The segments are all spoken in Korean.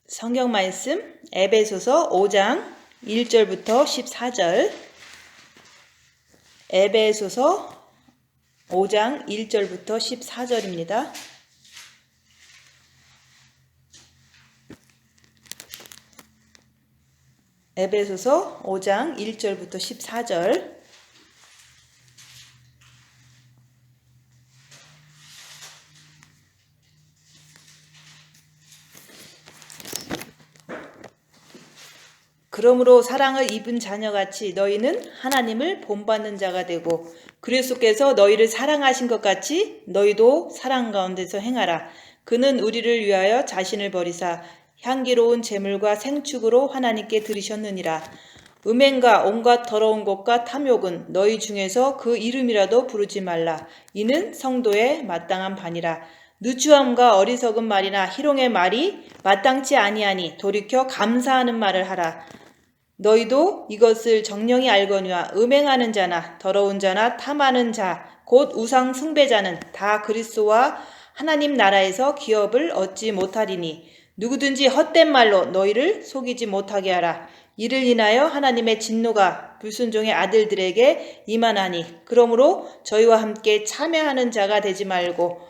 성경 말씀 에베소서 5장 1절부터 14절. 에베소서 5장 1절부터 14절입니다. 에베소서 5장 1절부터 14절. 그러므로 사랑을 입은 자녀같이 너희는 하나님을 본받는 자가 되고 그리스도께서 너희를 사랑하신 것 같이 너희도 사랑 가운데서 행하라. 그는 우리를 위하여 자신을 버리사 향기로운 제물과 생축으로 하나님께 드리셨느니라. 음행과 온갖 더러운 것과 탐욕은 너희 중에서 그 이름이라도 부르지 말라. 이는 성도의 마땅한 바니라. 누추함과 어리석은 말이나 희롱의 말이 마땅치 아니하니 돌이켜 감사하는 말을 하라. 너희도 이것을 정령이 알거니와 음행하는 자나 더러운 자나 탐하는 자 곧 우상 숭배자는 다 그리스도와 하나님 나라에서 기업을 얻지 못하리니 누구든지 헛된 말로 너희를 속이지 못하게 하라. 이를 인하여 하나님의 진노가 불순종의 아들들에게 임하나니 그러므로 저희와 함께 참여하는 자가 되지 말고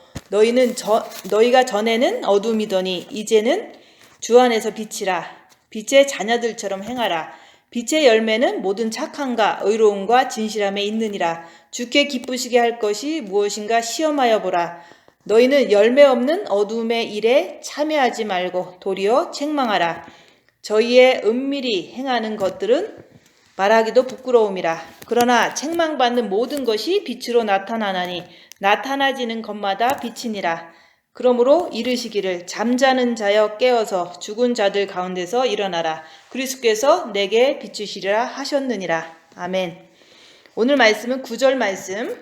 너희가 전에는 어둠이더니 이제는 주 안에서 빛이라. 빛의 자녀들처럼 행하라. 빛의 열매는 모든 착함과 의로움과 진실함에 있느니라. 주께 기쁘시게 할 것이 무엇인가 시험하여 보라. 너희는 열매 없는 어둠의 일에 참여하지 말고 도리어 책망하라. 저희의 은밀히 행하는 것들은 말하기도 부끄러움이라. 그러나 책망받는 모든 것이 빛으로 나타나나니 나타나지는 것마다 빛이니라. 그러므로 이르시기를 잠자는 자여 깨어서 죽은 자들 가운데서 일어나라. 그리스도께서 내게 비추시리라 하셨느니라. 아멘. 오늘 말씀은 9절 말씀.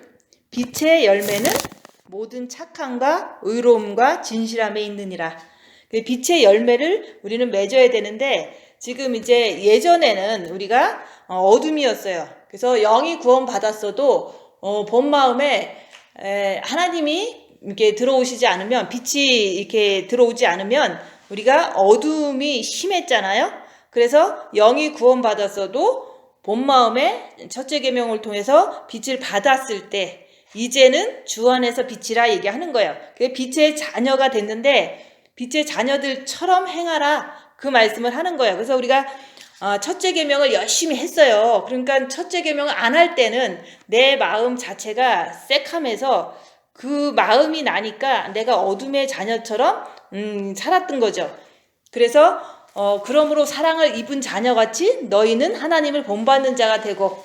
빛의 열매는 모든 착함과 의로움과 진실함에 있느니라. 빛의 열매를 우리는 맺어야 되는데 지금 이제 예전에는 우리가 어둠이었어요. 그래서 영이 구원 받았어도 본 마음에 하나님이 이렇게 들어오시지 않으면, 빛이 이렇게 들어오지 않으면 우리가 어둠이 심했잖아요. 그래서 영이 구원받았어도 본 마음에 첫째 계명을 통해서 빛을 받았을 때 이제는 주 안에서 빛이라 얘기하는 거예요. 빛의 자녀가 됐는데 빛의 자녀들처럼 행하라, 그 말씀을 하는 거예요. 그래서 우리가 첫째 계명을 열심히 했어요. 그러니까 첫째 계명을 안 할 때는 내 마음 자체가 새카매서 그 마음이 나니까 내가 어둠의 자녀처럼 살았던 거죠. 그래서 그러므로 사랑을 입은 자녀같이 너희는 하나님을 본받는 자가 되고,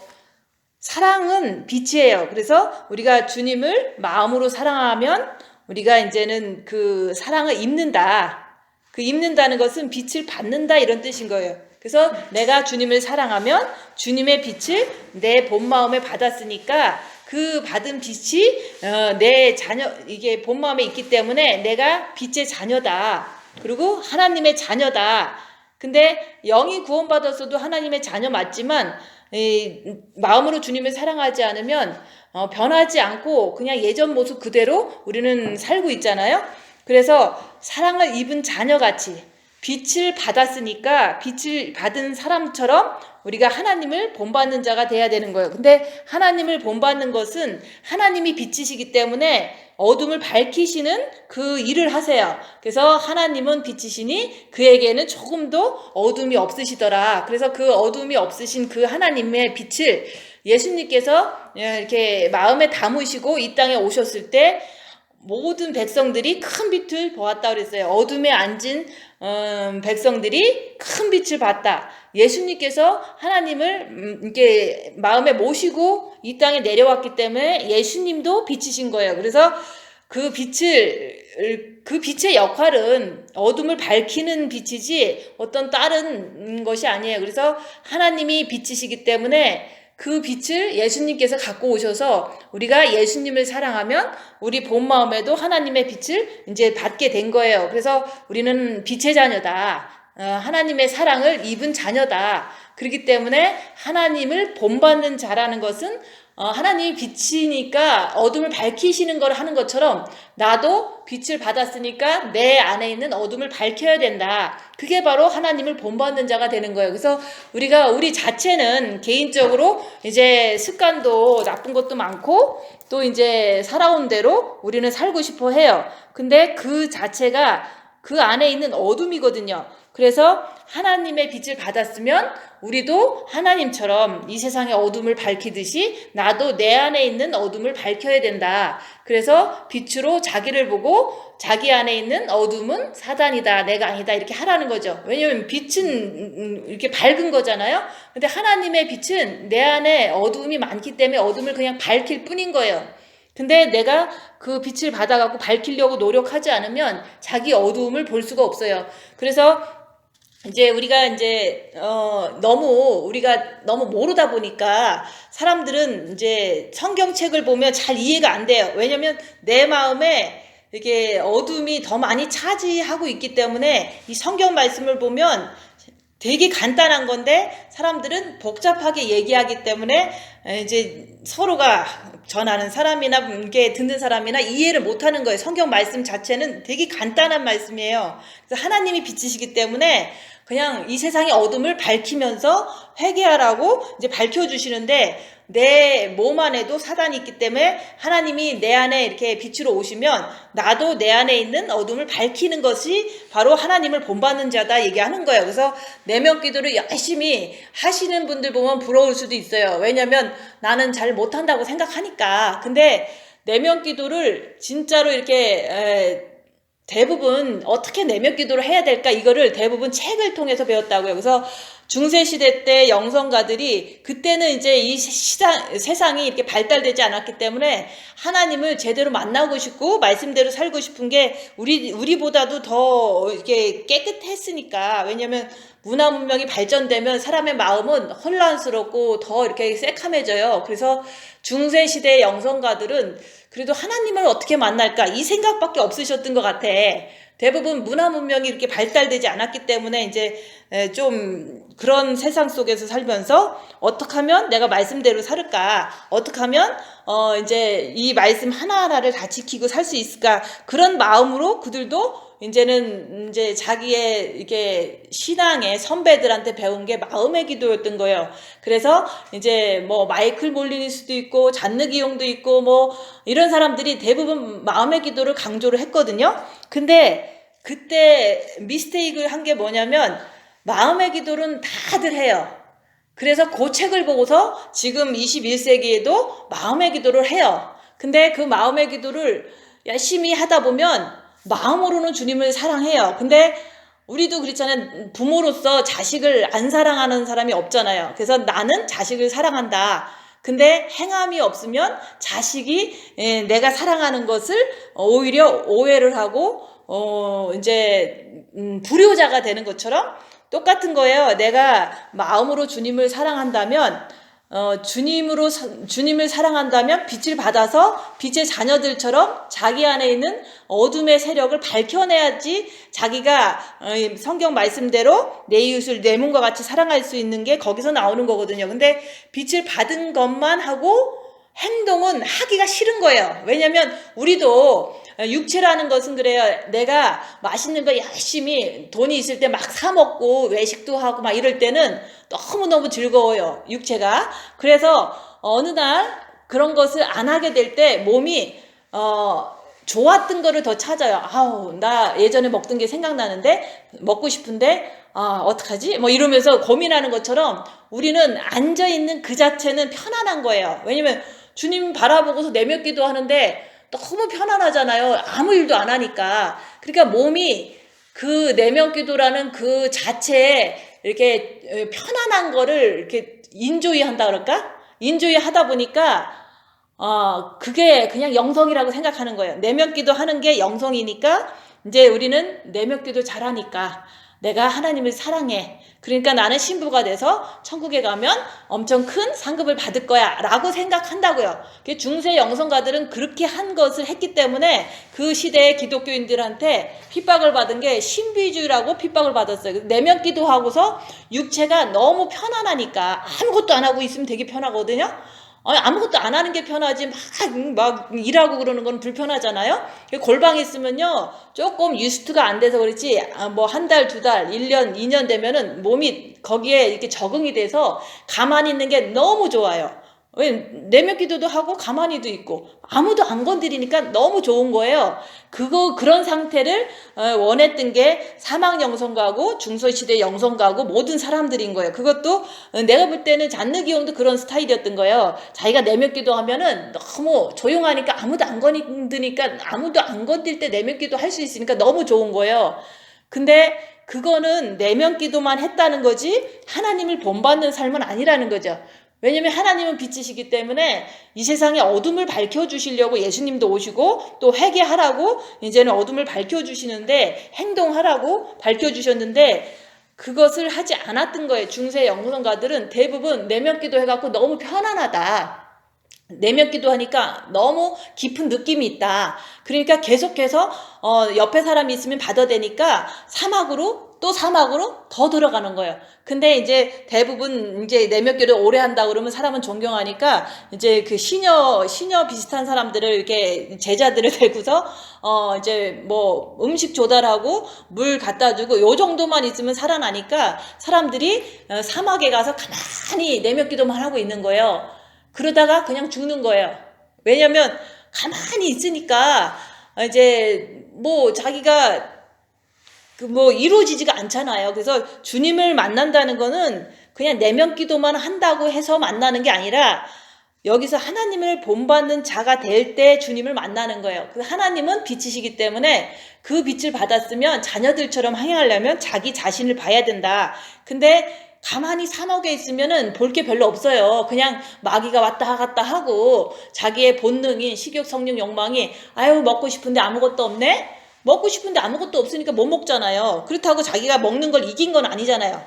사랑은 빛이에요. 그래서 우리가 주님을 마음으로 사랑하면 우리가 이제는 그 사랑을 입는다. 그 입는다는 것은 빛을 받는다, 이런 뜻인 거예요. 그래서 내가 주님을 사랑하면 주님의 빛을 내 본 마음에 받았으니까 그 받은 빛이 내 자녀, 이게 본 마음에 있기 때문에 내가 빛의 자녀다. 그리고 하나님의 자녀다. 근데 영이 구원받았어도 하나님의 자녀 맞지만 마음으로 주님을 사랑하지 않으면 변하지 않고 그냥 예전 모습 그대로 우리는 살고 있잖아요. 그래서 사랑을 입은 자녀같이 빛을 받았으니까 빛을 받은 사람처럼 우리가 하나님을 본받는 자가 돼야 되는 거예요. 근데 하나님을 본받는 것은 하나님이 빛이시기 때문에 어둠을 밝히시는 그 일을 하세요. 그래서 하나님은 빛이시니 그에게는 조금도 어둠이 없으시더라. 그래서 그 어둠이 없으신 그 하나님의 빛을 예수님께서 이렇게 마음에 담으시고 이 땅에 오셨을 때 모든 백성들이 큰 빛을 보았다 그랬어요. 어둠에 앉은 백성들이 큰 빛을 봤다. 예수님께서 하나님을 이렇게 마음에 모시고 이 땅에 내려왔기 때문에 예수님도 빛이신 거예요. 그래서 그 빛의 역할은 어둠을 밝히는 빛이지 어떤 다른 것이 아니에요. 그래서 하나님이 빛이시기 때문에 그 빛을 예수님께서 갖고 오셔서 우리가 예수님을 사랑하면 우리 본 마음에도 하나님의 빛을 이제 받게 된 거예요. 그래서 우리는 빛의 자녀다. 하나님의 사랑을 입은 자녀다. 그렇기 때문에 하나님을 본받는 자라는 것은 하나님이 빛이니까 어둠을 밝히시는 걸 하는 것처럼 나도 빛을 받았으니까 내 안에 있는 어둠을 밝혀야 된다. 그게 바로 하나님을 본받는 자가 되는 거예요. 그래서 우리 자체는 개인적으로 이제 습관도 나쁜 것도 많고 또 이제 살아온 대로 우리는 살고 싶어 해요. 근데 그 자체가 그 안에 있는 어둠이거든요. 그래서 하나님의 빛을 받았으면 우리도 하나님처럼 이 세상의 어둠을 밝히듯이 나도 내 안에 있는 어둠을 밝혀야 된다. 그래서 빛으로 자기를 보고 자기 안에 있는 어둠은 사단이다, 내가 아니다, 이렇게 하라는 거죠. 왜냐면 빛은 이렇게 밝은 거잖아요. 근데 하나님의 빛은 내 안에 어둠이 많기 때문에 어둠을 그냥 밝힐 뿐인 거예요. 근데 내가 그 빛을 받아갖고 밝히려고 노력하지 않으면 자기 어두움을 볼 수가 없어요. 그래서 이제 우리가 너무 모르다 보니까 사람들은 이제 성경책을 보면 잘 이해가 안 돼요. 왜냐면 내 마음에 이게 어둠이 더 많이 차지하고 있기 때문에 이 성경 말씀을 보면 되게 간단한 건데 사람들은 복잡하게 얘기하기 때문에 이제 서로가 전하는 사람이나 이게 듣는 사람이나 이해를 못하는 거예요. 성경 말씀 자체는 되게 간단한 말씀이에요. 그래서 하나님이 빛이시기 때문에 그냥 이 세상의 어둠을 밝히면서 회개하라고 이제 밝혀주시는데 내 몸 안에도 사단이 있기 때문에 하나님이 내 안에 이렇게 빛으로 오시면 나도 내 안에 있는 어둠을 밝히는 것이 바로 하나님을 본받는 자다 얘기하는 거예요. 그래서 내면 기도를 열심히 하시는 분들 보면 부러울 수도 있어요. 왜냐면 나는 잘 못한다고 생각하니까. 근데 내면 기도를 진짜로 이렇게 대부분 어떻게 내면 기도를 해야 될까 이거를 대부분 책을 통해서 배웠다고요. 그래서 중세시대 때 영성가들이 그때는 이제 이 세상이 이렇게 발달되지 않았기 때문에 하나님을 제대로 만나고 싶고 말씀대로 살고 싶은 게 우리보다도 더 이렇게 깨끗했으니까. 왜냐면 문화 문명이 발전되면 사람의 마음은 혼란스럽고 더 이렇게 새카매져요. 그래서 중세시대 영성가들은 그래도 하나님을 어떻게 만날까 이 생각밖에 없으셨던 것 같아. 대부분 문화 문명이 이렇게 발달되지 않았기 때문에 이제 좀 그런 세상 속에서 살면서 어떻게 하면 내가 말씀대로 살을까? 어떻게 하면 이제 이 말씀 하나하나를 다 지키고 살 수 있을까? 그런 마음으로 그들도 이제는 이제 자기의 이게 신앙의 선배들한테 배운 게 마음의 기도였던 거예요. 그래서 이제 뭐 마이클 몰리닐 수도 있고 잔느 기용도 있고 뭐 이런 사람들이 대부분 마음의 기도를 강조를 했거든요. 근데 그때 미스테이크를 한 게 뭐냐면 마음의 기도는 다들 해요. 그래서 그 책을 보고서 지금 21세기에도 마음의 기도를 해요. 근데 그 마음의 기도를 열심히 하다 보면 마음으로는 주님을 사랑해요. 근데 우리도 그렇잖아요. 부모로서 자식을 안 사랑하는 사람이 없잖아요. 그래서 나는 자식을 사랑한다. 근데 행함이 없으면 자식이 내가 사랑하는 것을 오히려 오해를 하고 이제 불효자가 되는 것처럼 똑같은 거예요. 내가 마음으로 주님을 사랑한다면 주님을 사랑한다면 빛을 받아서 빛의 자녀들처럼 자기 안에 있는 어둠의 세력을 밝혀내야지 자기가 성경 말씀대로 내 이웃을 내 몸과 같이 사랑할 수 있는 게 거기서 나오는 거거든요. 근데 빛을 받은 것만 하고 행동은 하기가 싫은 거예요. 왜냐면 우리도 육체라는 것은 그래요. 내가 맛있는 거 열심히 돈이 있을 때 막 사 먹고 외식도 하고 막 이럴 때는 너무너무 즐거워요. 육체가. 그래서 어느 날 그런 것을 안 하게 될 때 몸이 좋았던 거를 더 찾아요. 아우, 나 예전에 먹던 게 생각나는데 먹고 싶은데 어떡하지? 뭐 이러면서 고민하는 것처럼 우리는 앉아있는 그 자체는 편안한 거예요. 왜냐면 주님 바라보고서 내면 기도하는데 너무 편안하잖아요. 아무 일도 안 하니까. 그러니까 몸이 그 내면 기도라는 그 자체에 이렇게 편안한 거를 이렇게 인조이 한다 그럴까? 인조이 하다 보니까 그게 그냥 영성이라고 생각하는 거예요. 내면 기도 하는 게 영성이니까 이제 우리는 내면 기도 잘하니까 내가 하나님을 사랑해. 그러니까 나는 신부가 돼서 천국에 가면 엄청 큰 상급을 받을 거야 라고 생각한다고요. 중세 영성가들은 그렇게 한 것을 했기 때문에 그 시대의 기독교인들한테 핍박을 받은 게 신비주의라고 핍박을 받았어요. 내면 기도하고서 육체가 너무 편안하니까 아무것도 안 하고 있으면 되게 편하거든요. 아무것도 안 하는 게 편하지 막 일하고 그러는 건 불편하잖아요. 골방에 있으면요 조금 유스트가 안 돼서 그렇지 뭐 한 달, 두 달, 1년, 2년 되면은 몸이 거기에 이렇게 적응이 돼서 가만히 있는 게 너무 좋아요. 왜 내면 기도도 하고 가만히도 있고 아무도 안 건드리니까 너무 좋은 거예요. 그런 상태를 원했던 게 사막 영성가고 중소시대 영성가고 모든 사람들인 거예요. 그것도 내가 볼 때는 잔느기용도 그런 스타일이었던 거예요. 자기가 내면 기도하면은 너무 조용하니까 아무도 안 건드니까 아무도 안 건들 때 내면 기도 할 수 있으니까 너무 좋은 거예요. 근데 그거는 내면 기도만 했다는 거지 하나님을 본받는 삶은 아니라는 거죠. 왜냐면 하나님은 빛이시기 때문에 이 세상에 어둠을 밝혀주시려고 예수님도 오시고 또 회개하라고 이제는 어둠을 밝혀주시는데 행동하라고 밝혀주셨는데 그것을 하지 않았던 거예요. 중세 영성가들은 대부분 내면 기도해갖고 너무 편안하다. 내면 기도하니까 너무 깊은 느낌이 있다. 그러니까 계속해서 옆에 사람이 있으면 받아대니까 또 사막으로 더 들어가는 거예요. 근데 이제 대부분 이제 내면 기도 오래 한다 그러면 사람은 존경하니까 이제 그 시녀 비슷한 사람들을 이렇게 제자들을 데리고서 이제 뭐 음식 조달하고 물 갖다 주고 요 정도만 있으면 살아나니까 사람들이 사막에 가서 가만히 내면 기도만 하고 있는 거예요. 그러다가 그냥 죽는 거예요. 왜냐면 가만히 있으니까 이제 뭐 자기가 뭐 이루어지지가 않잖아요. 그래서 주님을 만난다는 거는 그냥 내면 기도만 한다고 해서 만나는 게 아니라 여기서 하나님을 본받는 자가 될 때 주님을 만나는 거예요. 그 하나님은 빛이시기 때문에 그 빛을 받았으면 자녀들처럼 행하려면 자기 자신을 봐야 된다. 근데 가만히 사막에 있으면은 볼 게 별로 없어요. 그냥 마귀가 왔다 갔다 하고 자기의 본능인 식욕, 성욕, 욕망이 아유 먹고 싶은데 아무것도 없네? 먹고 싶은데 아무것도 없으니까 못 먹잖아요. 그렇다고 자기가 먹는 걸 이긴 건 아니잖아요.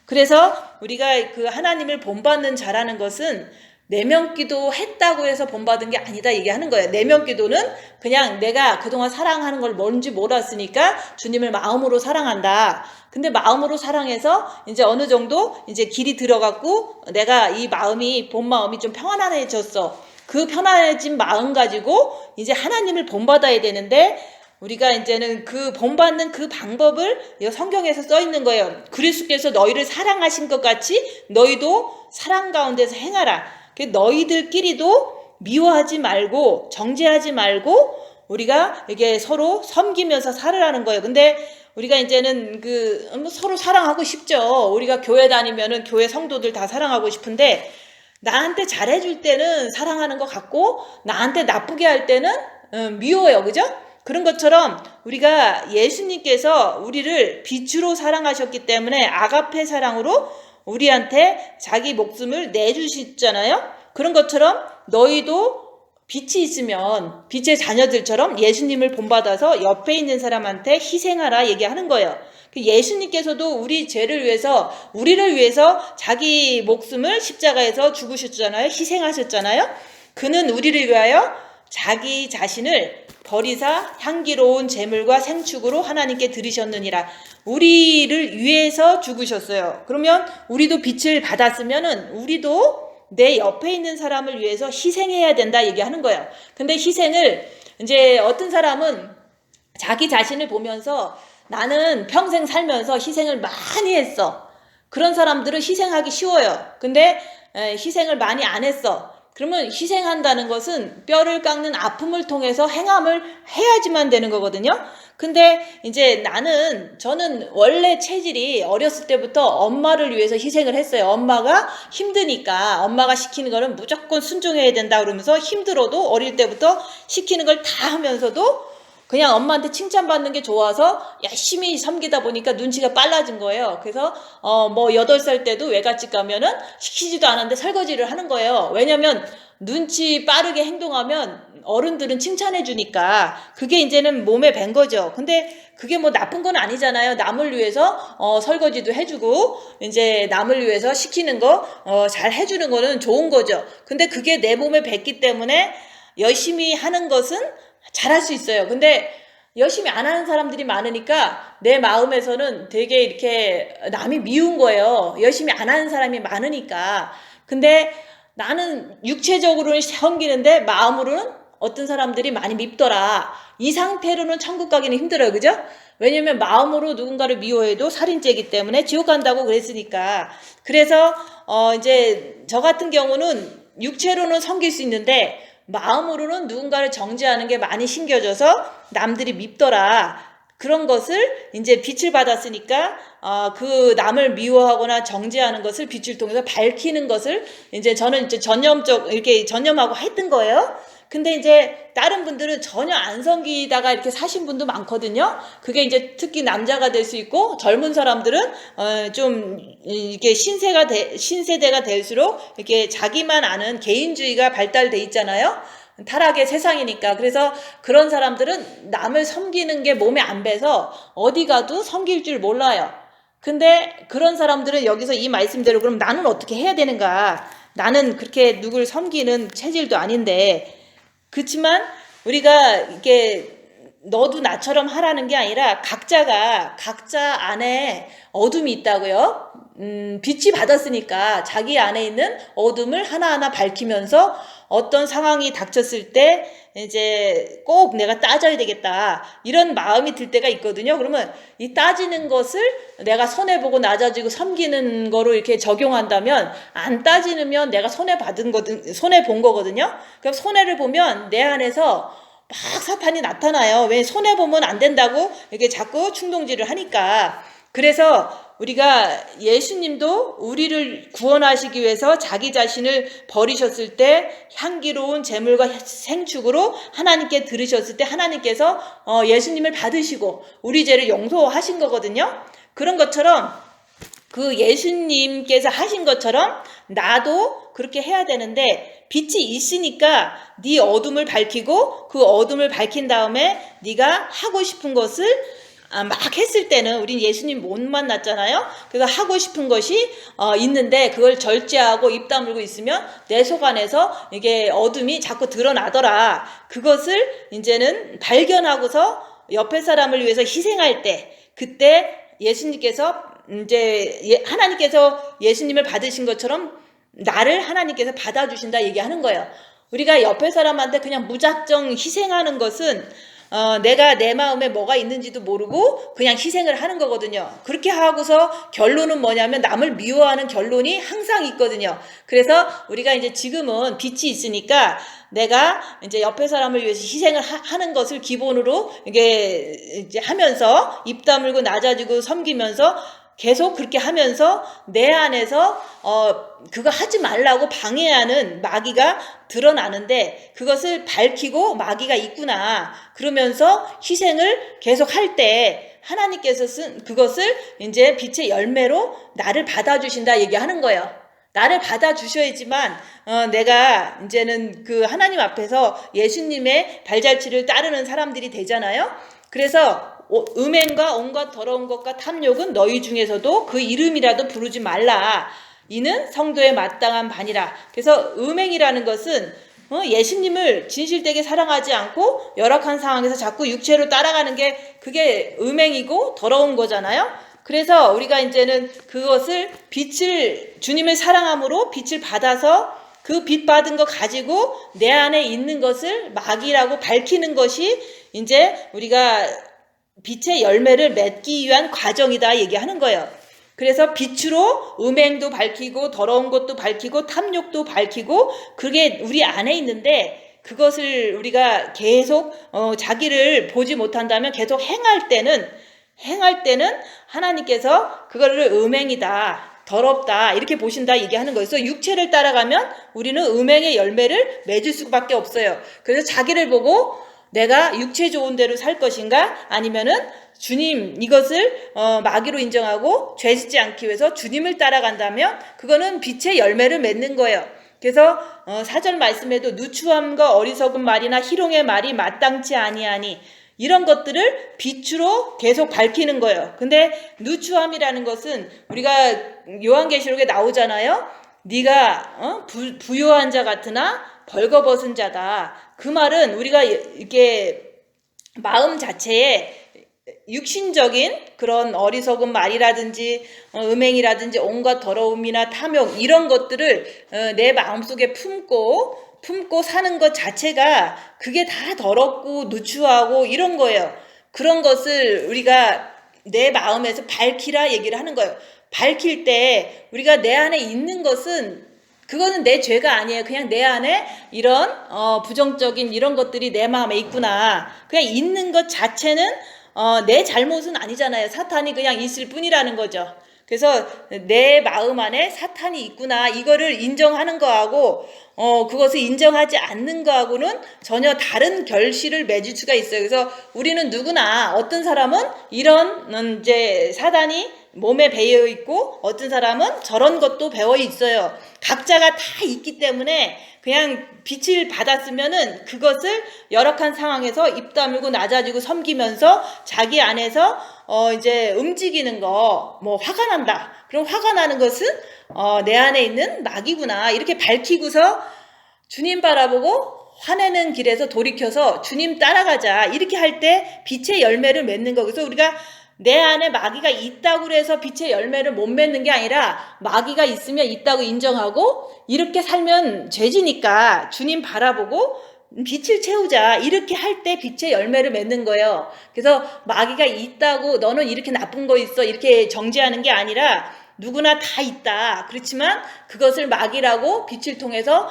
그래서 우리가 그 하나님을 본받는 자라는 것은 내면 기도 했다고 해서 본받은 게 아니다 얘기하는 거예요. 내면 기도는 그냥 내가 그동안 사랑하는 걸 뭔지 몰랐으니까 주님을 마음으로 사랑한다. 근데 마음으로 사랑해서 이제 어느 정도 이제 길이 들어갔고 내가 이 마음이 본 마음이 좀 평안해졌어. 그 편안해진 마음 가지고 이제 하나님을 본받아야 되는데 우리가 이제는 그 본받는 그 방법을 성경에서 써 있는 거예요. 그리스도께서 너희를 사랑하신 것 같이 너희도 사랑 가운데서 행하라. 너희들끼리도 미워하지 말고 정죄하지 말고 우리가 이게 서로 섬기면서 살으라는 거예요. 근데 우리가 이제는 서로 사랑하고 싶죠. 우리가 교회 다니면은 교회 성도들 다 사랑하고 싶은데 나한테 잘해줄 때는 사랑하는 것 같고 나한테 나쁘게 할 때는 미워요. 그죠? 그런 것처럼 우리가 예수님께서 우리를 빛으로 사랑하셨기 때문에 아가페 사랑으로 우리한테 자기 목숨을 내주시잖아요. 그런 것처럼 너희도 빛이 있으면 빛의 자녀들처럼 예수님을 본받아서 옆에 있는 사람한테 희생하라 얘기하는 거예요. 예수님께서도 우리 죄를 위해서 우리를 위해서 자기 목숨을 십자가에서 죽으셨잖아요. 희생하셨잖아요. 그는 우리를 위하여 자기 자신을 버리사 향기로운 제물과 생축으로 하나님께 드리셨느니라. 우리를 위해서 죽으셨어요. 그러면 우리도 빛을 받았으면은 우리도 내 옆에 있는 사람을 위해서 희생해야 된다 얘기하는 거예요. 근데 희생을 이제 어떤 사람은 자기 자신을 보면서 나는 평생 살면서 희생을 많이 했어. 그런 사람들은 희생하기 쉬워요. 근데 희생을 많이 안 했어. 그러면 희생한다는 것은 뼈를 깎는 아픔을 통해서 행함을 해야지만 되는 거거든요. 근데 이제 저는 원래 체질이 어렸을 때부터 엄마를 위해서 희생을 했어요. 엄마가 힘드니까 엄마가 시키는 거는 무조건 순종해야 된다 그러면서 힘들어도 어릴 때부터 시키는 걸 다 하면서도 그냥 엄마한테 칭찬받는 게 좋아서 열심히 섬기다 보니까 눈치가 빨라진 거예요. 그래서 뭐 8살 때도 외갓집 가면은 시키지도 않았는데 설거지를 하는 거예요. 왜냐면 눈치 빠르게 행동하면 어른들은 칭찬해 주니까 그게 이제는 몸에 밴 거죠. 근데 그게 뭐 나쁜 건 아니잖아요. 남을 위해서 설거지도 해주고 이제 남을 위해서 시키는 거 잘 해주는 거는 좋은 거죠. 근데 그게 내 몸에 뱄기 때문에 열심히 하는 것은 잘할 수 있어요. 근데 열심히 안 하는 사람들이 많으니까 내 마음에서는 되게 이렇게 남이 미운 거예요. 열심히 안 하는 사람이 많으니까. 근데 나는 육체적으로는 섬기는데 마음으로는 어떤 사람들이 많이 밉더라. 이 상태로는 천국 가기는 힘들어요. 그죠? 왜냐면 마음으로 누군가를 미워해도 살인죄이기 때문에 지옥 간다고 그랬으니까. 그래서 이제 저 같은 경우는 육체로는 섬길 수 있는데 마음으로는 누군가를 정죄하는 게 많이 신겨져서 남들이 밉더라. 그런 것을 이제 빛을 받았으니까 그 남을 미워하거나 정죄하는 것을 빛을 통해서 밝히는 것을 이제 저는 이제 이렇게 전념하고 했던 거예요. 근데 이제 다른 분들은 전혀 안 섬기다가 이렇게 사신 분도 많거든요. 그게 이제 특히 남자가 될 수 있고 젊은 사람들은 좀 이게 신세대가 될수록 이렇게 자기만 아는 개인주의가 발달돼 있잖아요. 타락의 세상이니까. 그래서 그런 사람들은 남을 섬기는 게 몸에 안 배서 어디 가도 섬길 줄 몰라요. 근데 그런 사람들은 여기서 이 말씀대로 그럼 나는 어떻게 해야 되는가? 나는 그렇게 누굴 섬기는 체질도 아닌데. 그렇지만 우리가 이게 너도 나처럼 하라는 게 아니라 각자 안에 어둠이 있다고요. 빛이 받았으니까 자기 안에 있는 어둠을 하나하나 밝히면서 어떤 상황이 닥쳤을 때 이제 꼭 내가 따져야 되겠다 이런 마음이 들 때가 있거든요. 그러면 이 따지는 것을 내가 손해보고 낮아지고 섬기는 거로 이렇게 적용한다면 안 따지면 내가 손해본 거거든요. 그럼 손해를 보면 내 안에서 막 사탄이 나타나요. 왜 손해보면 안 된다고 이렇게 자꾸 충동질을 하니까. 그래서 우리가 예수님도 우리를 구원하시기 위해서 자기 자신을 버리셨을 때 향기로운 제물과 생축으로 하나님께 드리셨을 때 하나님께서 예수님을 받으시고 우리 죄를 용서하신 거거든요. 그런 것처럼 그 예수님께서 하신 것처럼 나도 그렇게 해야 되는데 빛이 있으니까 네 어둠을 밝히고 그 어둠을 밝힌 다음에 네가 하고 싶은 것을 막 했을 때는 우린 예수님 못 만났잖아요. 그래서 하고 싶은 것이 있는데 그걸 절제하고 입 다물고 있으면 내 속 안에서 이게 어둠이 자꾸 드러나더라. 그것을 이제는 발견하고서 옆에 사람을 위해서 희생할 때 그때 예수님께서 이제 하나님께서 예수님을 받으신 것처럼 나를 하나님께서 받아주신다 얘기하는 거예요. 우리가 옆에 사람한테 그냥 무작정 희생하는 것은 내가 내 마음에 뭐가 있는지도 모르고 그냥 희생을 하는 거거든요. 그렇게 하고서 결론은 뭐냐면 남을 미워하는 결론이 항상 있거든요. 그래서 우리가 이제 지금은 빛이 있으니까 내가 이제 옆에 사람을 위해서 희생을 하는 것을 기본으로 이게 이제 하면서 입 다물고 낮아지고 섬기면서 계속 그렇게 하면서 내 안에서 그거 하지 말라고 방해하는 마귀가 드러나는데 그것을 밝히고 마귀가 있구나 그러면서 희생을 계속 할 때 하나님께서 쓴 그것을 이제 빛의 열매로 나를 받아주신다 얘기하는 거예요. 나를 받아주셔야지만 내가 이제는 그 하나님 앞에서 예수님의 발자취를 따르는 사람들이 되잖아요. 그래서 음행과 온갖 더러운 것과 탐욕은 너희 중에서도 그 이름이라도 부르지 말라. 이는 성도의 마땅한 반이라. 그래서 음행이라는 것은 예수님을 진실되게 사랑하지 않고 열악한 상황에서 자꾸 육체로 따라가는 게 그게 음행이고 더러운 거잖아요. 그래서 우리가 이제는 그것을 주님을 사랑함으로 빛을 받아서 그 빛 받은 거 가지고 내 안에 있는 것을 마귀라고 밝히는 것이 이제 우리가 빛의 열매를 맺기 위한 과정이다 얘기하는 거예요. 그래서 빛으로 음행도 밝히고 더러운 것도 밝히고 탐욕도 밝히고 그게 우리 안에 있는데 그것을 우리가 계속 자기를 보지 못한다면 계속 행할 때는 하나님께서 그거를 음행이다. 더럽다 이렇게 보신다 얘기하는 거예요. 그래서 육체를 따라가면 우리는 음행의 열매를 맺을 수밖에 없어요. 그래서 자기를 보고 내가 육체 좋은 대로 살 것인가 아니면은 주님 이것을 마귀로 인정하고 죄 짓지 않기 위해서 주님을 따라간다면 그거는 빛의 열매를 맺는 거예요. 그래서 4절 말씀에도 누추함과 어리석은 말이나 희롱의 말이 마땅치 아니하니 이런 것들을 빛으로 계속 밝히는 거예요. 근데 누추함이라는 것은 우리가 요한계시록에 나오잖아요. 네가 부요한 자 같으나 벌거벗은 자다. 그 말은 우리가 이렇게 마음 자체에 육신적인 그런 어리석은 말이라든지 음행이라든지 온갖 더러움이나 탐욕 이런 것들을 내 마음속에 품고 사는 것 자체가 그게 다 더럽고 누추하고 이런 거예요. 그런 것을 우리가 내 마음에서 밝히라 얘기를 하는 거예요. 밝힐 때 우리가 내 안에 있는 것은 그거는 내 죄가 아니에요. 그냥 내 안에 이런 부정적인 이런 것들이 내 마음에 있구나. 그냥 있는 것 자체는 내 잘못은 아니잖아요. 사탄이 그냥 있을 뿐이라는 거죠. 그래서 내 마음 안에 사탄이 있구나. 이거를 인정하는 거하고 그것을 인정하지 않는 거하고는 전혀 다른 결실을 맺을 수가 있어요. 그래서 우리는 누구나 어떤 사람은 이런 이제 사단이 몸에 배어 있고 어떤 사람은 저런 것도 배어 있어요. 각자가 다 있기 때문에 그냥 빛을 받았으면은 그것을 열악한 상황에서 입 다물고 낮아지고 섬기면서 자기 안에서 이제 움직이는 거, 뭐 화가 난다. 그럼 화가 나는 것은 내 안에 있는 마귀구나. 이렇게 밝히고서 주님 바라보고 화내는 길에서 돌이켜서 주님 따라가자. 이렇게 할 때 빛의 열매를 맺는 거. 그래서 우리가 내 안에 마귀가 있다고 해서 빛의 열매를 못 맺는 게 아니라 마귀가 있으면 있다고 인정하고 이렇게 살면 죄지니까 주님 바라보고 빛을 채우자. 이렇게 할 때 빛의 열매를 맺는 거예요. 그래서 마귀가 있다고 너는 이렇게 나쁜 거 있어 이렇게 정죄하는 게 아니라 누구나 다 있다. 그렇지만 그것을 마귀라고 빛을 통해서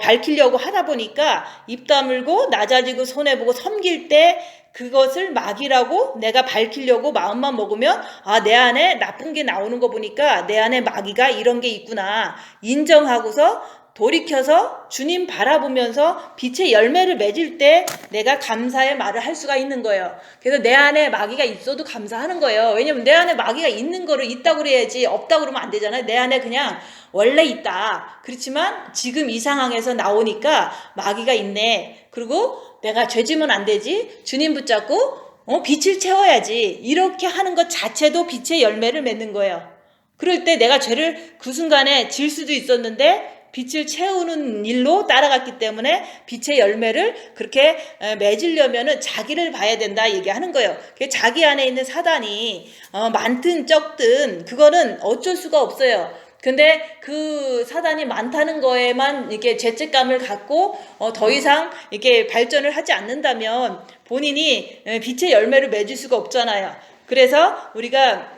밝히려고 하다 보니까 입 다물고 낮아지고 손해보고 섬길 때 그것을 마귀라고 내가 밝히려고 마음만 먹으면 내 안에 나쁜 게 나오는 거 보니까 내 안에 마귀가 이런 게 있구나 인정하고서 돌이켜서 주님 바라보면서 빛의 열매를 맺을 때 내가 감사의 말을 할 수가 있는 거예요. 그래서 내 안에 마귀가 있어도 감사하는 거예요. 왜냐면 내 안에 마귀가 있는 거를 있다고 그래야지 없다고 그러면 안 되잖아요. 내 안에 그냥 원래 있다. 그렇지만 지금 이 상황에서 나오니까 마귀가 있네. 그리고 내가 죄지면 안 되지. 주님 붙잡고 빛을 채워야지. 이렇게 하는 것 자체도 빛의 열매를 맺는 거예요. 그럴 때 내가 죄를 그 순간에 질 수도 있었는데 빛을 채우는 일로 따라갔기 때문에 빛의 열매를 그렇게 맺으려면은 자기를 봐야 된다 얘기하는 거예요. 자기 안에 있는 사단이 많든 적든 그거는 어쩔 수가 없어요. 근데 그 사단이 많다는 거에만 이렇게 죄책감을 갖고 더 이상 이렇게 발전을 하지 않는다면 본인이 빛의 열매를 맺을 수가 없잖아요. 그래서 우리가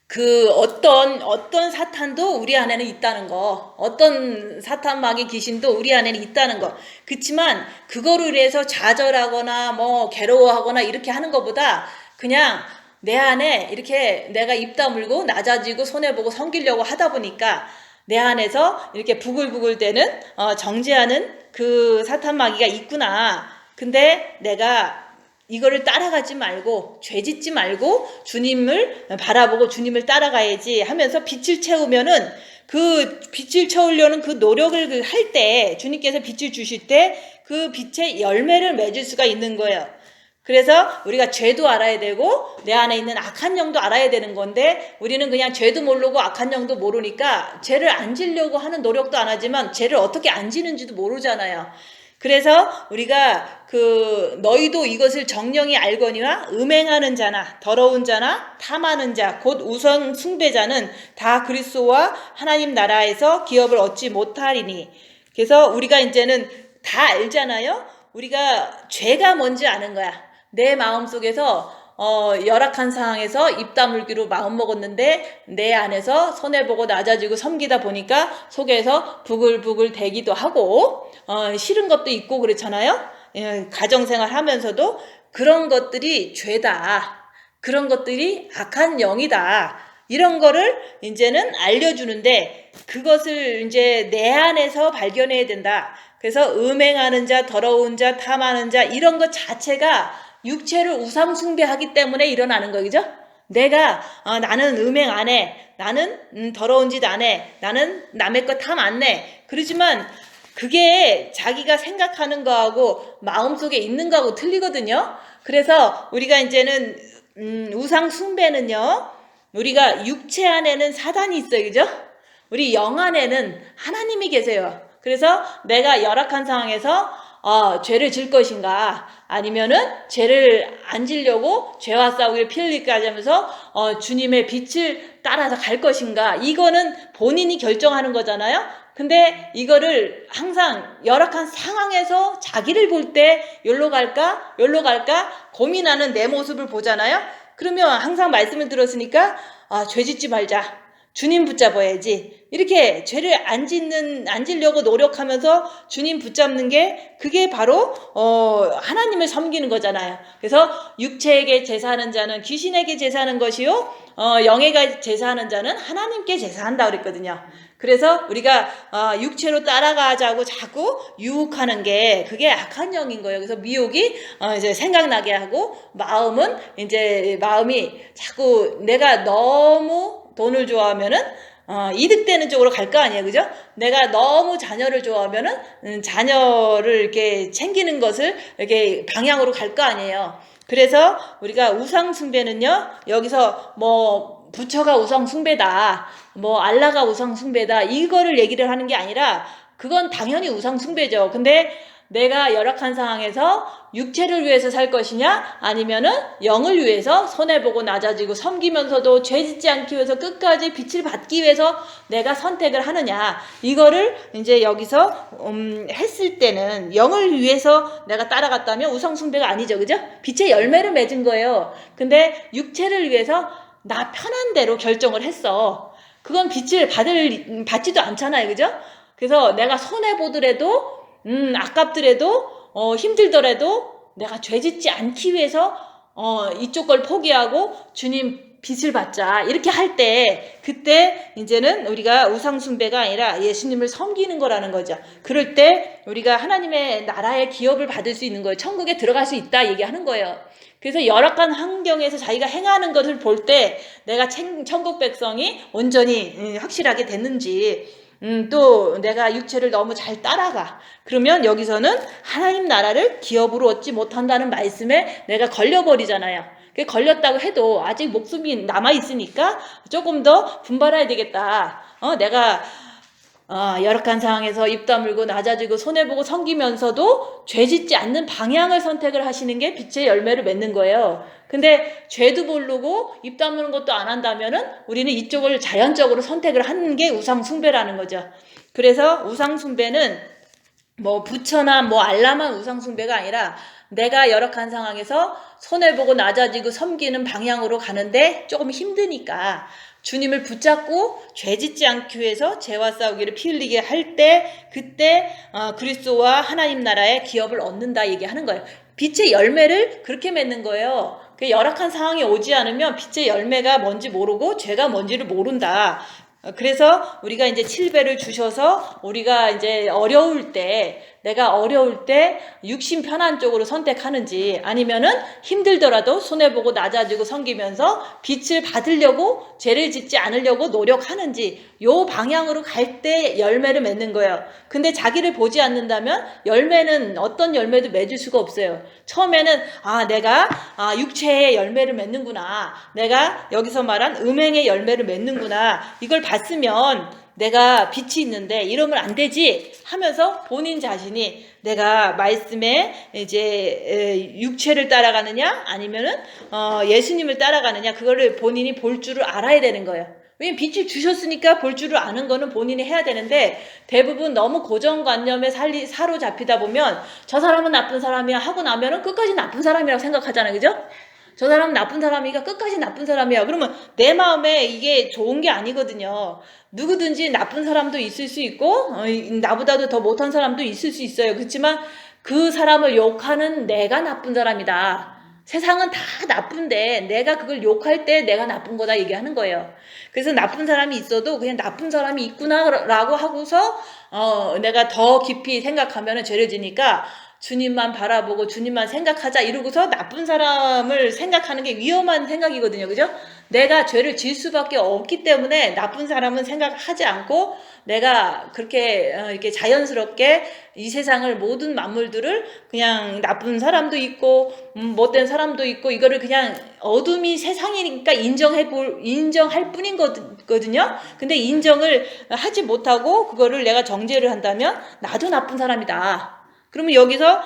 그 어떤 사탄도 우리 안에는 있다는 거, 어떤 사탄 마귀 귀신도 우리 안에는 있다는 거. 그렇지만 그거를 위해서 좌절하거나 뭐 괴로워하거나 이렇게 하는 것보다 그냥 내 안에 이렇게 내가 입 다물고 낮아지고 손해보고 섬기려고 하다 보니까 내 안에서 이렇게 부글부글 대는 정죄하는 그 사탄 마귀가 있구나. 근데 내가 이거를 따라가지 말고 죄짓지 말고 주님을 바라보고 주님을 따라가야지 하면서 빛을 채우면은 그 빛을 채우려는 그 노력을 할 때 주님께서 빛을 주실 때 그 빛의 열매를 맺을 수가 있는 거예요. 그래서 우리가 죄도 알아야 되고 내 안에 있는 악한 영도 알아야 되는 건데 우리는 그냥 죄도 모르고 악한 영도 모르니까 죄를 안 지려고 하는 노력도 안 하지만 죄를 어떻게 안 지는지도 모르잖아요. 그래서 우리가 너희도 이것을 정령이 알거니와 음행하는 자나 더러운 자나 탐하는 자 곧 우상 숭배자는 다 그리스도와 하나님 나라에서 기업을 얻지 못하리니. 그래서 우리가 이제는 다 알잖아요. 우리가 죄가 뭔지 아는 거야. 내 마음속에서 열악한 상황에서 입 다물기로 마음먹었는데 내 안에서 손해보고 낮아지고 섬기다 보니까 속에서 부글부글 대기도 하고 싫은 것도 있고 그렇잖아요. 가정생활 하면서도 그런 것들이 죄다. 그런 것들이 악한 영이다. 이런 거를 이제는 알려주는데 그것을 이제 내 안에서 발견해야 된다. 그래서 음행하는 자, 더러운 자, 탐하는 자 이런 것 자체가 육체를 우상 숭배하기 때문에 일어나는 거 그죠? 내가 나는 음행 안 해. 나는 더러운 짓 안 해. 나는 남의 거 탐 안 내. 그러지만 그게 자기가 생각하는 거하고 마음속에 있는 거하고 틀리거든요. 그래서 우리가 이제는 우상 숭배는요. 우리가 육체 안에는 사단이 있어요. 그죠? 우리 영 안에는 하나님이 계세요. 그래서 내가 열악한 상황에서 죄를 질 것인가, 아니면은 죄를 안 지려고 죄와 싸우기를 피 흘리까지 하면서 주님의 빛을 따라서 갈 것인가, 이거는 본인이 결정하는 거잖아요. 근데 이거를 항상 열악한 상황에서 자기를 볼 때 여기로 갈까 여기로 갈까 고민하는 내 모습을 보잖아요. 그러면 항상 말씀을 들었으니까 죄 짓지 말자, 주님 붙잡아야지, 이렇게 죄를 안 지려고 노력하면서 주님 붙잡는 게, 그게 바로 하나님을 섬기는 거잖아요. 그래서 육체에게 제사하는 자는 귀신에게 제사하는 것이요, 영에게 제사하는 자는 하나님께 제사한다 그랬거든요. 그래서 우리가 육체로 따라가자고 자꾸 유혹하는 게, 그게 악한 영인 거예요. 그래서 미혹이 이제 생각나게 하고, 마음이 자꾸 내가 너무 돈을 좋아하면은 이득되는 쪽으로 갈 거 아니에요, 그죠? 내가 너무 자녀를 좋아하면은 자녀를 이렇게 챙기는 것을 이렇게 방향으로 갈 거 아니에요. 그래서 우리가 우상 숭배는요, 여기서 뭐 부처가 우상 숭배다, 뭐 알라가 우상 숭배다, 이거를 얘기를 하는 게 아니라, 그건 당연히 우상 숭배죠. 근데 내가 열악한 상황에서 육체를 위해서 살 것이냐, 아니면은 영을 위해서 손해보고 낮아지고 섬기면서도 죄 짓지 않기 위해서 끝까지 빛을 받기 위해서 내가 선택을 하느냐, 이거를 이제 여기서 했을 때는 영을 위해서 내가 따라갔다면 우상 숭배가 아니죠, 그죠? 빛의 열매를 맺은 거예요. 근데 육체를 위해서 나 편한 대로 결정을 했어. 그건 빛을 받지도 않잖아요, 그죠? 그래서 내가 손해보더라도 아깝더라도 힘들더라도 내가 죄 짓지 않기 위해서 이쪽 걸 포기하고 주님 빛을 받자, 이렇게 할 때, 그때 이제는 우리가 우상 숭배가 아니라 예수님을 섬기는 거라는 거죠. 그럴 때 우리가 하나님의 나라의 기업을 받을 수 있는 거예요. 천국에 들어갈 수 있다 얘기하는 거예요. 그래서 열악한 환경에서 자기가 행하는 것을 볼 때 내가 천국 백성이 온전히 확실하게 됐는지, 또 내가 육체를 너무 잘 따라가, 그러면 여기서는 하나님 나라를 기업으로 얻지 못한다는 말씀에 내가 걸려버리잖아요. 걸렸다고 해도 아직 목숨이 남아있으니까 조금 더 분발해야 되겠다. 내가 열악한 상황에서 입 다물고 낮아지고 손해보고 섬기면서도 죄 짓지 않는 방향을 선택을 하시는 게 빛의 열매를 맺는 거예요. 근데 죄도 모르고 입 다무는 것도 안 한다면은 우리는 이쪽을 자연적으로 선택을 하는 게 우상 숭배라는 거죠. 그래서 우상 숭배는 뭐 부처나 뭐 알라만 우상 숭배가 아니라, 내가 열악한 상황에서 손해보고 낮아지고 섬기는 방향으로 가는데 조금 힘드니까 주님을 붙잡고 죄 짓지 않기 위해서 죄와 싸우기를 피 흘리게 할 때, 그때 그리스도와 하나님 나라의 기업을 얻는다 얘기하는 거예요. 빛의 열매를 그렇게 맺는 거예요. 그 열악한 상황이 오지 않으면 빛의 열매가 뭔지 모르고 죄가 뭔지를 모른다. 그래서 우리가 이제 7배를 주셔서 우리가 이제 내가 어려울 때 육신 편한 쪽으로 선택하는지, 아니면은 힘들더라도 손해보고 낮아지고 섬기면서 빛을 받으려고 죄를 짓지 않으려고 노력하는지, 요 방향으로 갈 때 열매를 맺는 거예요. 근데 자기를 보지 않는다면 열매는 어떤 열매도 맺을 수가 없어요. 처음에는 내가 육체의 열매를 맺는구나, 내가 여기서 말한 음행의 열매를 맺는구나, 이걸 봤으면 내가 빛이 있는데 이러면 안 되지 하면서 본인 자신이 내가 말씀에 이제 육체를 따라가느냐 아니면은 예수님을 따라가느냐, 그거를 본인이 볼 줄을 알아야 되는 거예요. 왜냐면 빛을 주셨으니까 볼 줄을 아는 거는 본인이 해야 되는데, 대부분 너무 고정관념에 사로잡히다 보면 저 사람은 나쁜 사람이야 하고 나면은 끝까지 나쁜 사람이라고 생각하잖아요, 그죠? 저 사람은 나쁜 사람이니까 끝까지 나쁜 사람이야. 그러면 내 마음에 이게 좋은 게 아니거든요. 누구든지 나쁜 사람도 있을 수 있고 나보다도 더 못한 사람도 있을 수 있어요. 그렇지만 그 사람을 욕하는 내가 나쁜 사람이다. 세상은 다 나쁜데 내가 그걸 욕할 때 내가 나쁜 거다 얘기하는 거예요. 그래서 나쁜 사람이 있어도 그냥 나쁜 사람이 있구나라고 하고서 내가 더 깊이 생각하면 죄를 지니까 주님만 바라보고 주님만 생각하자 이러고서 나쁜 사람을 생각하는 게 위험한 생각이거든요. 그죠? 내가 죄를 질 수밖에 없기 때문에 나쁜 사람은 생각하지 않고, 내가 그렇게 이렇게 자연스럽게 이 세상을 모든 만물들을 그냥 나쁜 사람도 있고 못된 사람도 있고, 이거를 그냥 어둠이 세상이니까 인정할 뿐인 거거든요. 근데 인정을 하지 못하고 그거를 내가 정죄를 한다면 나도 나쁜 사람이다. 그러면 여기서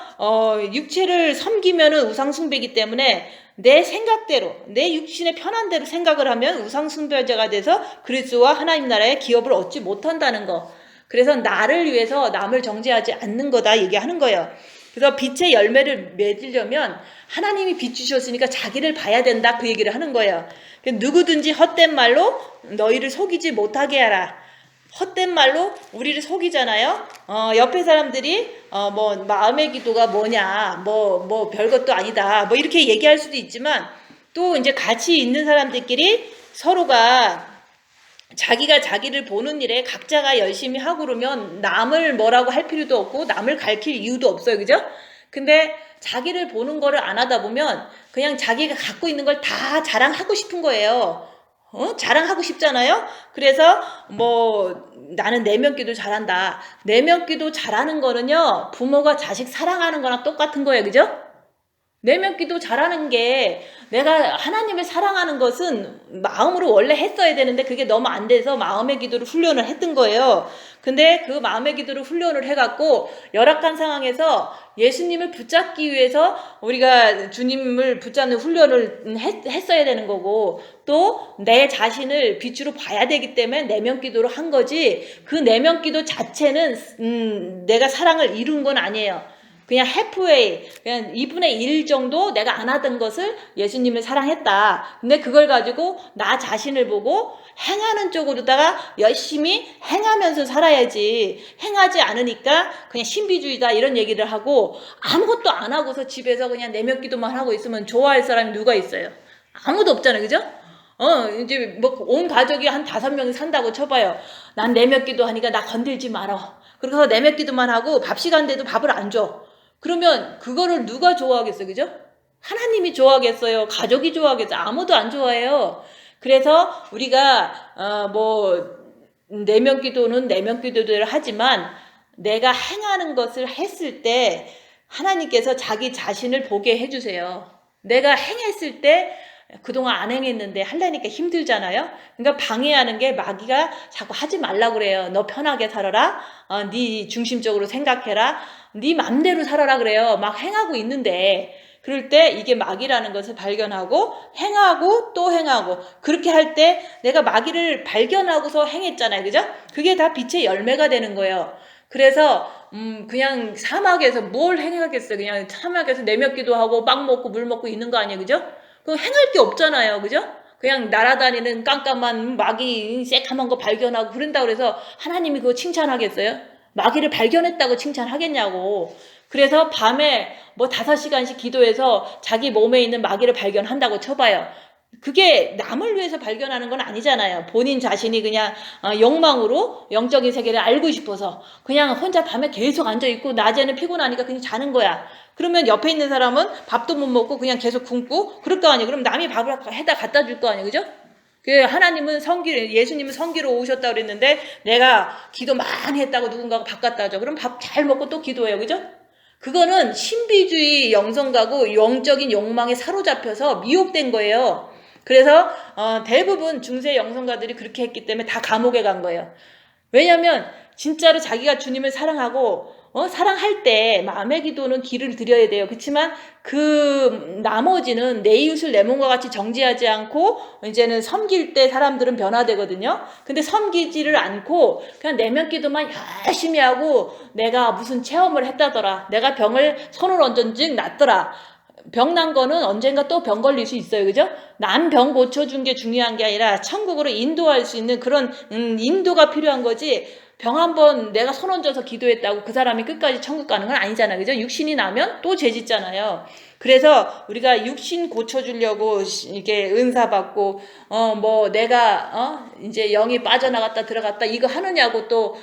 육체를 섬기면은 우상숭배이기 때문에 내 생각대로 내 육신의 편한 대로 생각을 하면 우상숭배자가 돼서 그리스도와 하나님 나라의 기업을 얻지 못한다는 거. 그래서 나를 위해서 남을 정죄하지 않는 거다 얘기하는 거예요. 그래서 빛의 열매를 맺으려면 하나님이 빛 주셨으니까 자기를 봐야 된다 그 얘기를 하는 거예요. 누구든지 헛된 말로 너희를 속이지 못하게 하라. 헛된 말로 우리를 속이잖아요. 옆에 사람들이 뭐 마음의 기도가 뭐냐, 뭐 별것도 아니다, 뭐 이렇게 얘기할 수도 있지만 또 이제 같이 있는 사람들끼리 서로가 자기가 자기를 보는 일에 각자가 열심히 하고 그러면 남을 뭐라고 할 필요도 없고 남을 가르칠 이유도 없어요. 그죠? 근데 자기를 보는 거를 안 하다 보면 그냥 자기가 갖고 있는 걸 다 자랑하고 싶은 거예요. 자랑하고 싶잖아요. 그래서 뭐 나는 내면기도 잘한다. 내면기도 잘하는 거는요, 부모가 자식 사랑하는 거랑 똑같은 거예요. 그죠? 내면기도 잘하는 게 내가 하나님을 사랑하는 것은 마음으로 원래 했어야 되는데 그게 너무 안 돼서 마음의 기도를 훈련을 했던 거예요. 근데 그 마음의 기도를 훈련을 해갖고 열악한 상황에서 예수님을 붙잡기 위해서 우리가 주님을 붙잡는 훈련을 했어야 되는 거고 또 내 자신을 빛으로 봐야 되기 때문에 내면 기도를 한 거지 그 내면 기도 자체는 내가 사랑을 이룬 건 아니에요. 그냥 halfway, 그냥 2분의 1 정도 내가 안 하던 것을 예수님을 사랑했다. 근데 그걸 가지고 나 자신을 보고 행하는 쪽으로다가 열심히 행하면서 살아야지. 행하지 않으니까 그냥 신비주의다 이런 얘기를 하고 아무것도 안 하고서 집에서 그냥 내면 기도만 하고 있으면 좋아할 사람이 누가 있어요? 아무도 없잖아요. 그죠? 이제 뭐 온 가족이 한 5명이 산다고 쳐봐요. 난 내면 기도하니까 나 건들지 말어. 그래서 내면 기도만 하고 밥 시간대도 밥을 안 줘. 그러면 그거를 누가 좋아하겠어요? 그죠? 하나님이 좋아하겠어요? 가족이 좋아하겠어요? 아무도 안 좋아해요. 그래서 우리가 뭐 내면 기도는 내면 기도대로 하지만 내가 행하는 것을 했을 때 하나님께서 자기 자신을 보게 해주세요. 내가 행했을 때 그동안 안 행했는데 하려니까 힘들잖아요. 그러니까 방해하는 게 마귀가 자꾸 하지 말라고 그래요. 너 편하게 살아라. 네 중심적으로 생각해라. 네 맘대로 살아라 그래요. 막 행하고 있는데 그럴 때 이게 마귀라는 것을 발견하고 행하고 또 행하고 그렇게 할 때 내가 마귀를 발견하고서 행했잖아요. 그죠? 그게 다 빛의 열매가 되는 거예요. 그래서 그냥 사막에서 뭘 행하겠어요. 그냥 사막에서 내면 기도하고 빵 먹고 물 먹고 있는 거 아니에요. 그죠? 그거 행할 게 없잖아요. 그죠? 그냥 날아다니는 깜깜한 마귀 새카만 거 발견하고 그런다고 그래서 하나님이 그거 칭찬하겠어요? 마귀를 발견했다고 칭찬하겠냐고. 그래서 밤에 뭐 5시간씩 기도해서 자기 몸에 있는 마귀를 발견한다고 쳐봐요. 그게 남을 위해서 발견하는 건 아니잖아요. 본인 자신이 그냥 욕망으로 영적인 세계를 알고 싶어서 그냥 혼자 밤에 계속 앉아있고 낮에는 피곤하니까 그냥 자는 거야. 그러면 옆에 있는 사람은 밥도 못 먹고 그냥 계속 굶고 그럴 거 아니에요. 그럼 남이 밥을 해다 갖다 줄 거 아니에요. 그죠? 하나님은 예수님은 성기로 오셨다고 그랬는데 내가 기도 많이 했다고 누군가가 밥 갖다 줘. 그럼 밥 잘 먹고 또 기도해요. 그죠? 그거는 신비주의 영성가고 영적인 욕망에 사로잡혀서 미혹된 거예요. 그래서 대부분 중세 영성가들이 그렇게 했기 때문에 다 감옥에 간 거예요. 왜냐하면 진짜로 자기가 주님을 사랑하고 사랑할 때 마음의 기도는 기를 드려야 돼요. 그렇지만 그 나머지는 내 이웃을 내 몸과 같이 정죄하지 않고 이제는 섬길 때 사람들은 변화되거든요. 근데 섬기지를 않고 그냥 내면 기도만 열심히 하고 내가 무슨 체험을 했다더라. 내가 병을 손을 얹은 즉 낫더라. 병난 거는 언젠가 또 병 걸릴 수 있어요. 그죠? 남 병 고쳐준 게 중요한 게 아니라 천국으로 인도할 수 있는 그런 인도가 필요한 거지. 병 한번 내가 손 얹어서 기도했다고 그 사람이 끝까지 천국 가는 건 아니잖아요. 그죠? 육신이 나면 또 죄 짓잖아요. 그래서 우리가 육신 고쳐주려고 이렇게 은사 받고 뭐 내가 이제 영이 빠져나갔다 들어갔다 이거 하느냐고 또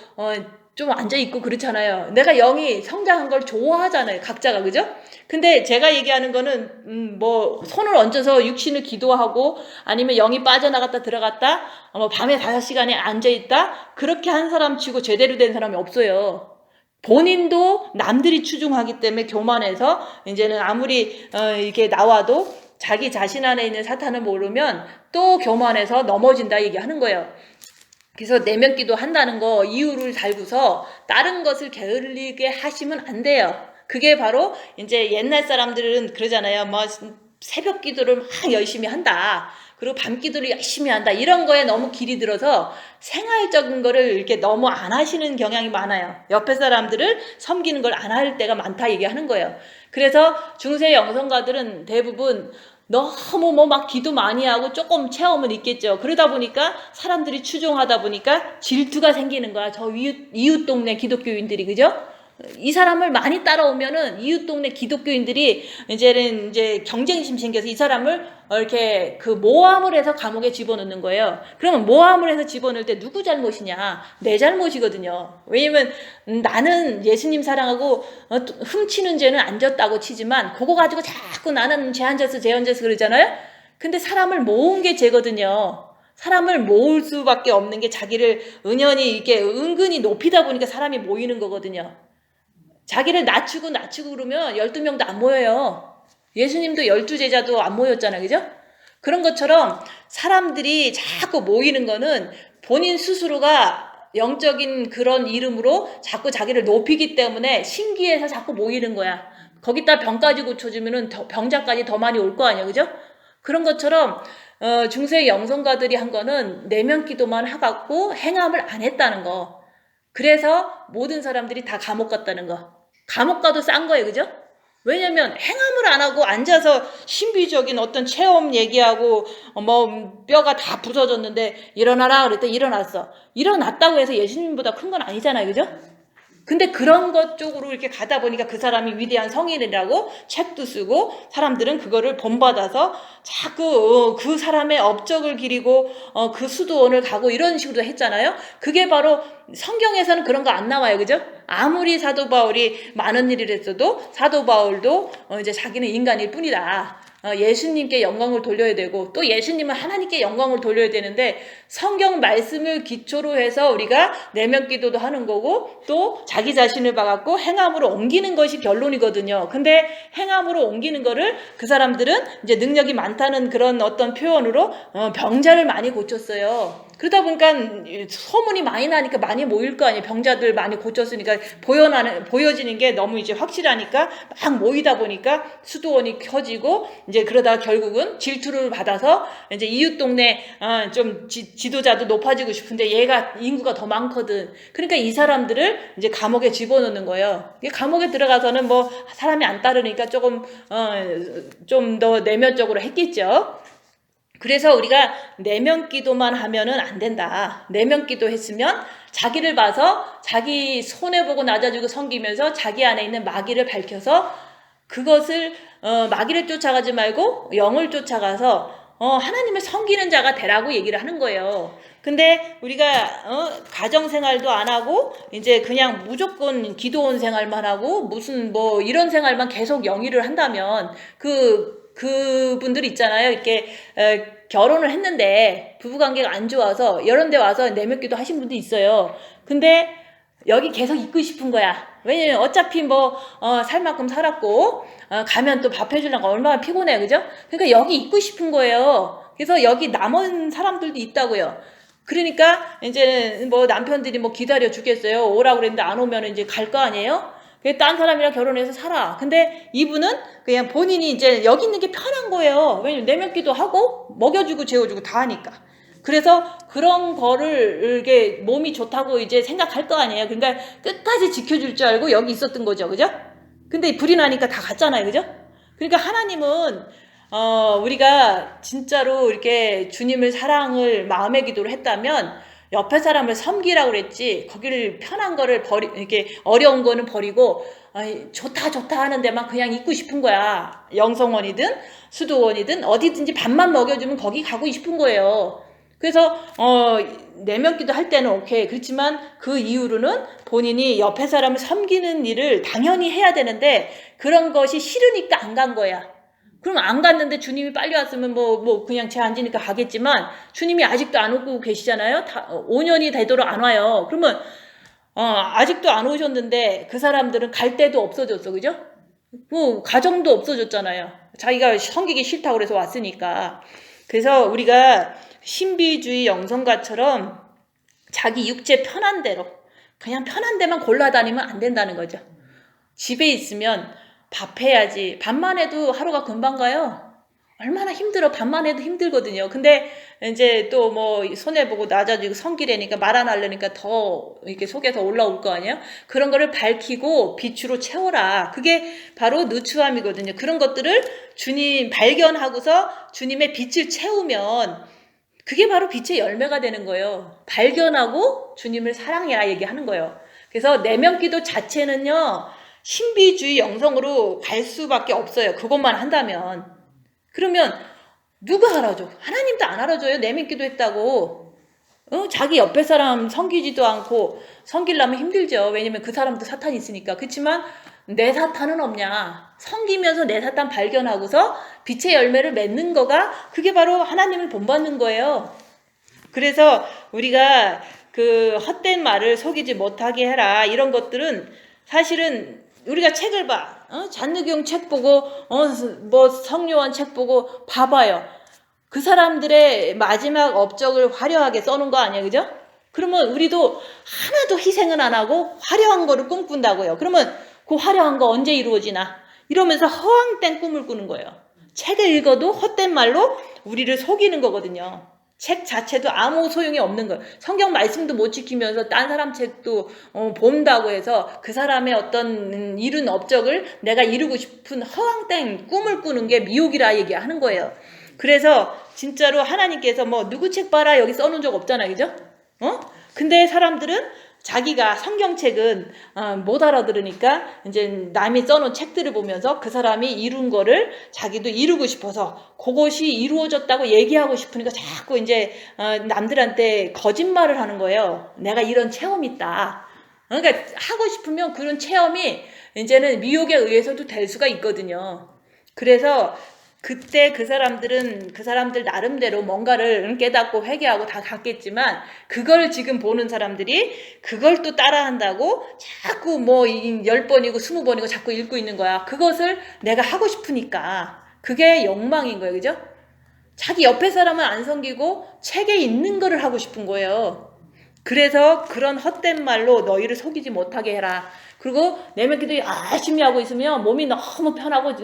좀 앉아있고 그렇잖아요. 내가 영이 성장한 걸 좋아하잖아요. 각자가. 그죠? 근데 제가 얘기하는 거는 뭐 손을 얹어서 육신을 기도하고 아니면 영이 빠져나갔다 들어갔다 뭐 밤에 5시간에 앉아있다 그렇게 한 사람 치고 제대로 된 사람이 없어요. 본인도 남들이 추종하기 때문에 교만해서 이제는 아무리 이렇게 나와도 자기 자신 안에 있는 사탄을 모르면 또 교만해서 넘어진다 얘기하는 거예요. 그래서 내면 기도 한다는 거 이유를 달고서 다른 것을 게을리게 하시면 안 돼요. 그게 바로 이제 옛날 사람들은 그러잖아요. 뭐 새벽 기도를 막 열심히 한다. 그리고 밤 기도를 열심히 한다. 이런 거에 너무 길이 들어서 생활적인 거를 이렇게 너무 안 하시는 경향이 많아요. 옆에 사람들을 섬기는 걸 안 할 때가 많다 얘기하는 거예요. 그래서 중세 영성가들은 대부분 너무 뭐 막 기도 많이 하고 조금 체험은 있겠죠. 그러다 보니까 사람들이 추종하다 보니까 질투가 생기는 거야. 저 이웃 동네 기독교인들이, 그죠? 이 사람을 많이 따라오면은 이웃 동네 기독교인들이 이제 경쟁심 생겨서 이 사람을 이렇게 그 모함을 해서 감옥에 집어넣는 거예요. 그러면 모함을 해서 집어넣을 때 누구 잘못이냐? 내 잘못이거든요. 왜냐면 나는 예수님 사랑하고 훔치는 죄는 안 졌다고 치지만 그거 가지고 자꾸 나는 죄 안 졌어 그러잖아요. 근데 사람을 모은 게 죄거든요. 사람을 모을 수밖에 없는 게 자기를 은연히 이렇게 은근히 높이다 보니까 사람이 모이는 거거든요. 자기를 낮추고 그러면 12명도 안 모여요. 예수님도 12제자도 안 모였잖아요. 그죠? 그런 것처럼 사람들이 자꾸 모이는 거는 본인 스스로가 영적인 그런 이름으로 자꾸 자기를 높이기 때문에 신기해서 자꾸 모이는 거야. 거기다 병까지 고쳐주면은 병자까지 더 많이 올 거 아니야. 그죠? 그런 것처럼 중세 영성가들이 한 거는 내면 기도만 하갖고 행함을 안 했다는 거. 그래서 모든 사람들이 다 감옥 갔다는 거. 감옥 가도 싼 거예요. 그죠? 왜냐면 행함을 안 하고 앉아서 신비적인 어떤 체험 얘기하고 뭐 뼈가 다 부서졌는데 일어나라 그랬더니 일어났어. 일어났다고 해서 예수님보다 큰 건 아니잖아요. 그죠? 근데 그런 것 쪽으로 이렇게 가다 보니까 그 사람이 위대한 성인이라고 책도 쓰고 사람들은 그거를 본받아서 자꾸 그 사람의 업적을 기리고 그 수도원을 가고 이런 식으로 했잖아요. 그게 바로 성경에서는 그런 거 안 나와요. 그죠? 아무리 사도 바울이 많은 일을 했어도 사도 바울도 이제 자기는 인간일 뿐이다. 예수님께 영광을 돌려야 되고 또 예수님은 하나님께 영광을 돌려야 되는데 성경 말씀을 기초로 해서 우리가 내면 기도도 하는 거고 또 자기 자신을 봐갖고 행함으로 옮기는 것이 결론이거든요. 근데 행함으로 옮기는 거를 그 사람들은 이제 능력이 많다는 그런 어떤 표현으로 병자를 많이 고쳤어요. 그러다 보니까 소문이 많이 나니까 많이 모일 거 아니에요. 병자들 많이 고쳤으니까 보여지는 게 너무 이제 확실하니까 막 모이다 보니까 수도원이 켜지고 이제 그러다 결국은 질투를 받아서 이제 이웃 동네 좀 지도자도 높아지고 싶은데 얘가 인구가 더 많거든. 그러니까 이 사람들을 이제 감옥에 집어넣는 거예요. 감옥에 들어가서는 뭐 사람이 안 따르니까 조금 좀 더 내면적으로 했겠죠. 그래서 우리가 내면 기도만 하면은 안 된다. 내면 기도 했으면 자기를 봐서 자기 손해보고 낮아지고 섬기면서 자기 안에 있는 마귀를 밝혀서 그것을 마귀를 쫓아가지 말고 영을 쫓아가서 하나님을 섬기는 자가 되라고 얘기를 하는 거예요. 근데 우리가 가정생활도 안 하고 이제 그냥 무조건 기도원 생활만 하고 무슨 뭐 이런 생활만 계속 영위를 한다면 그분들 있잖아요. 이렇게 결혼을 했는데 부부관계가 안 좋아서 이런 데 와서 내면기도 하신 분도 있어요. 근데 여기 계속 있고 싶은 거야. 왜냐면 어차피 뭐 살 만큼 살았고 가면 또 밥 해주려고 얼마나 피곤해. 그죠? 그러니까 여기 있고 싶은 거예요. 그래서 여기 남은 사람들도 있다고요. 그러니까 이제 뭐 남편들이 뭐 기다려 주겠어요. 오라고 그랬는데 안 오면 이제 갈 거 아니에요? 딴 사람이랑 결혼해서 살아. 근데 이분은 그냥 본인이 이제 여기 있는 게 편한 거예요. 왜냐면 내면기도 하고 먹여주고 재워주고 다 하니까. 그래서 그런 거를 이렇게 몸이 좋다고 이제 생각할 거 아니에요. 그러니까 끝까지 지켜줄 줄 알고 여기 있었던 거죠. 그죠? 근데 불이 나니까 다 갔잖아요. 그죠? 그러니까 하나님은 우리가 진짜로 이렇게 주님을 사랑을 마음의 기도를 했다면 옆에 사람을 섬기라고 그랬지 거기를 편한 거를 이렇게 어려운 거는 버리고 좋다 하는 데만 그냥 있고 싶은 거야. 영성원이든 수도원이든 어디든지 밥만 먹여주면 거기 가고 싶은 거예요. 그래서 내면기도 할 때는 오케이. 그렇지만 그 이후로는 본인이 옆에 사람을 섬기는 일을 당연히 해야 되는데 그런 것이 싫으니까 안 간 거야. 그럼 안 갔는데 주님이 빨리 왔으면 뭐 그냥 제 앉으니까 가겠지만 주님이 아직도 안 오고 계시잖아요. 5년이 되도록 안 와요. 그러면 아직도 안 오셨는데 그 사람들은 갈 데도 없어졌어. 그죠? 뭐 가정도 없어졌잖아요. 자기가 섬기기 싫다고 그래서 왔으니까. 그래서 우리가 신비주의 영성가처럼 자기 육체 편한 대로 그냥 편한 데만 골라다니면 안 된다는 거죠. 집에 있으면 밥 해야지. 밥만 해도 하루가 금방 가요. 얼마나 힘들어. 밥만 해도 힘들거든요. 근데 이제 또 뭐 손해보고 낮아지고 성기래니까 말 안 하려니까 더 이렇게 속에서 올라올 거 아니에요? 그런 거를 밝히고 빛으로 채워라. 그게 바로 누추함이거든요. 그런 것들을 주님 발견하고서 주님의 빛을 채우면 그게 바로 빛의 열매가 되는 거예요. 발견하고 주님을 사랑해라 얘기하는 거예요. 그래서 내면기도 자체는요, 신비주의 영성으로 갈 수밖에 없어요. 그것만 한다면. 그러면 누가 알아줘? 하나님도 안 알아줘요. 내면기도 했다고. 자기 옆에 사람 섬기지도 않고 섬기려면 힘들죠. 왜냐면 그 사람도 사탄이 있으니까. 그렇지만 내 사탄은 없냐. 섬기면서 내 사탄 발견하고서 빛의 열매를 맺는 거가 그게 바로 하나님을 본받는 거예요. 그래서 우리가 그 헛된 말을 속이지 못하게 해라. 이런 것들은 사실은 우리가 책을 봐. 잔느경 책 보고 뭐 성요한 책 보고 봐봐요. 그 사람들의 마지막 업적을 화려하게 써놓은 거 아니에요, 그죠? 그러면 우리도 하나도 희생은 안 하고 화려한 거를 꿈꾼다고요. 그러면 그 화려한 거 언제 이루어지나? 이러면서 허황된 꿈을 꾸는 거예요. 책을 읽어도 헛된 말로 우리를 속이는 거거든요. 책 자체도 아무 소용이 없는 거예요. 성경 말씀도 못 지키면서 딴 사람 책도 본다고 해서 그 사람의 어떤 이룬 업적을 내가 이루고 싶은 허황된 꿈을 꾸는 게 미혹이라 얘기하는 거예요. 그래서 진짜로 하나님께서 뭐 누구 책 봐라 여기 써놓은 적 없잖아요. 그죠? 근데 사람들은 자기가 성경책은 못 알아들으니까 이제 남이 써놓은 책들을 보면서 그 사람이 이룬 거를 자기도 이루고 싶어서 그것이 이루어졌다고 얘기하고 싶으니까 자꾸 이제 남들한테 거짓말을 하는 거예요. 내가 이런 체험이 있다. 그러니까 하고 싶으면 그런 체험이 이제는 미혹에 의해서도 될 수가 있거든요. 그래서 그때 그 사람들 나름대로 뭔가를 깨닫고 회개하고 다 갔겠지만 그걸 지금 보는 사람들이 그걸 또 따라한다고 자꾸 뭐 10번이고 20번이고 자꾸 읽고 있는 거야. 그것을 내가 하고 싶으니까 그게 욕망인 거예요. 그죠? 자기 옆에 사람은 안 섬기고 책에 있는 거를 하고 싶은 거예요. 그래서 그런 헛된 말로 너희를 속이지 못하게 해라. 그리고 내면기도 열심히 하고 있으면 몸이 너무 편하고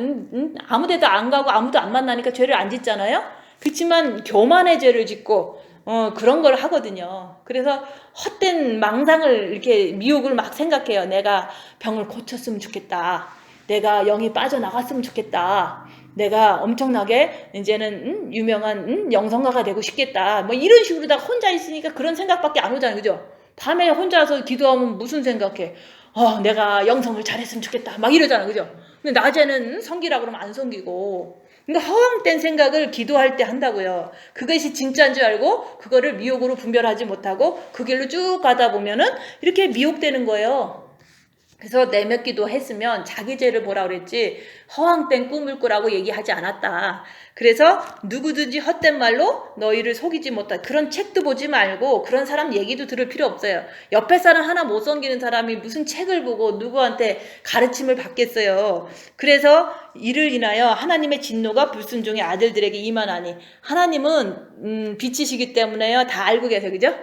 아무 데도 안 가고 아무도 안 만나니까 죄를 안 짓잖아요. 그렇지만 교만의 죄를 짓고 그런 걸 하거든요. 그래서 헛된 망상을 이렇게 미혹을 막 생각해요. 내가 병을 고쳤으면 좋겠다. 내가 영이 빠져나갔으면 좋겠다. 내가 엄청나게 이제는 유명한 영성가가 되고 싶겠다. 뭐 이런 식으로 다 혼자 있으니까 그런 생각밖에 안 오잖아요. 그죠? 밤에 혼자서 기도하면 무슨 생각해? 내가 영성을 잘했으면 좋겠다. 막 이러잖아. 그죠? 근데 낮에는 섬기라 그러면 안 섬기고. 그러니까 허황된 생각을 기도할 때 한다고요. 그것이 진짜인 줄 알고 그거를 미혹으로 분별하지 못하고 그 길로 쭉 가다 보면은 이렇게 미혹되는 거예요. 그래서 내면기도 했으면 자기 죄를 보라 그랬지 허황된 꿈을 꾸라고 얘기하지 않았다. 그래서 누구든지 헛된 말로 너희를 속이지 못할 그런 책도 보지 말고 그런 사람 얘기도 들을 필요 없어요. 옆에 사람 하나 못 섬기는 사람이 무슨 책을 보고 누구한테 가르침을 받겠어요. 그래서 이를 인하여 하나님의 진노가 불순종의 아들들에게 임하나니 하나님은 빛이시기 때문에요. 다 알고 계세요. 그죠?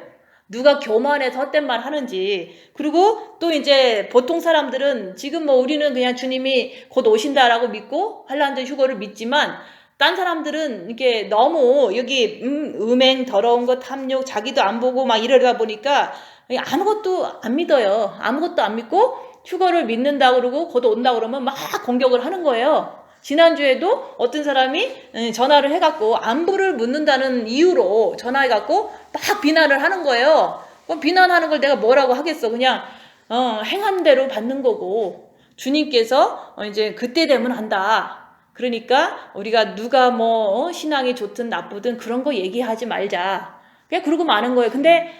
누가 교만해서 헛된 말 하는지. 그리고 또 이제 보통 사람들은 지금 뭐 우리는 그냥 주님이 곧 오신다라고 믿고 한란전 휴거를 믿지만 딴 사람들은 이게 너무 여기 음행 더러운 거 탐욕 자기도 안 보고 막 이러다 보니까 아무것도 안 믿어요. 아무것도 안 믿고 휴거를 믿는다 그러고 곧 온다 그러면 막 공격을 하는 거예요. 지난주에도 어떤 사람이 전화를 해갖고 안부를 묻는다는 이유로 전화해갖고 막 비난을 하는 거예요. 그럼 비난하는 걸 내가 뭐라고 하겠어. 그냥 행한 대로 받는 거고 주님께서 이제 그때 되면 한다. 그러니까 우리가 누가 뭐 신앙이 좋든 나쁘든 그런 거 얘기하지 말자. 그냥 그러고 마는 거예요. 근데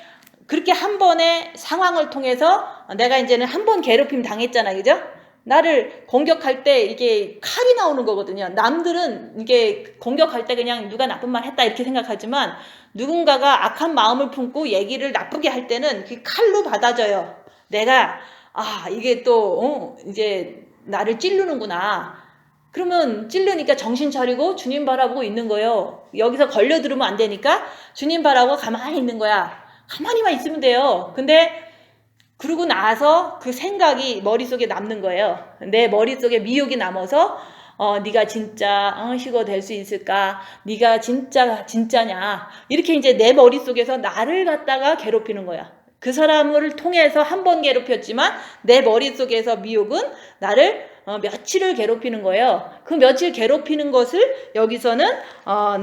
그렇게 한 번의 상황을 통해서 내가 이제는 한 번 괴롭힘 당했잖아. 그죠? 나를 공격할 때 이게 칼이 나오는 거거든요. 남들은 이게 공격할 때 그냥 누가 나쁜 말 했다 이렇게 생각하지만 누군가가 악한 마음을 품고 얘기를 나쁘게 할 때는 그 칼로 받아져요. 내가 이게 또 이제 나를 찌르는구나. 그러면 찔르니까 정신 차리고 주님 바라보고 있는 거예요. 여기서 걸려들으면 안 되니까 주님 바라보고 가만히 있는 거야. 가만히만 있으면 돼요. 근데 그러고 나서 그 생각이 머릿속에 남는 거예요. 내 머릿속에 미혹이 남아서 네가 진짜 휴거 될 수 있을까? 네가 진짜냐? 이렇게 이제 내 머릿속에서 나를 갖다가 괴롭히는 거야. 그 사람을 통해서 한 번 괴롭혔지만 내 머릿속에서 미혹은 나를 며칠을 괴롭히는 거예요. 그 며칠 괴롭히는 것을 여기서는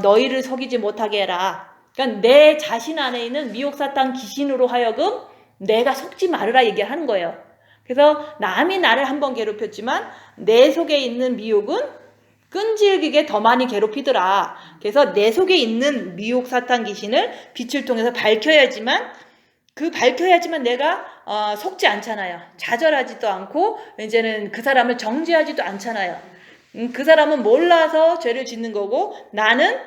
너희를 속이지 못하게 해라. 그러니까 내 자신 안에 있는 미혹 사탄 귀신으로 하여금 내가 속지 말으라 얘기하는 거예요. 그래서 남이 나를 한번 괴롭혔지만 내 속에 있는 미혹은 끈질기게 더 많이 괴롭히더라. 그래서 내 속에 있는 미혹 사탄 귀신을 빛을 통해서 밝혀야지만 내가 속지 않잖아요. 좌절하지도 않고 이제는 그 사람을 정죄하지도 않잖아요. 그 사람은 몰라서 죄를 짓는 거고 나는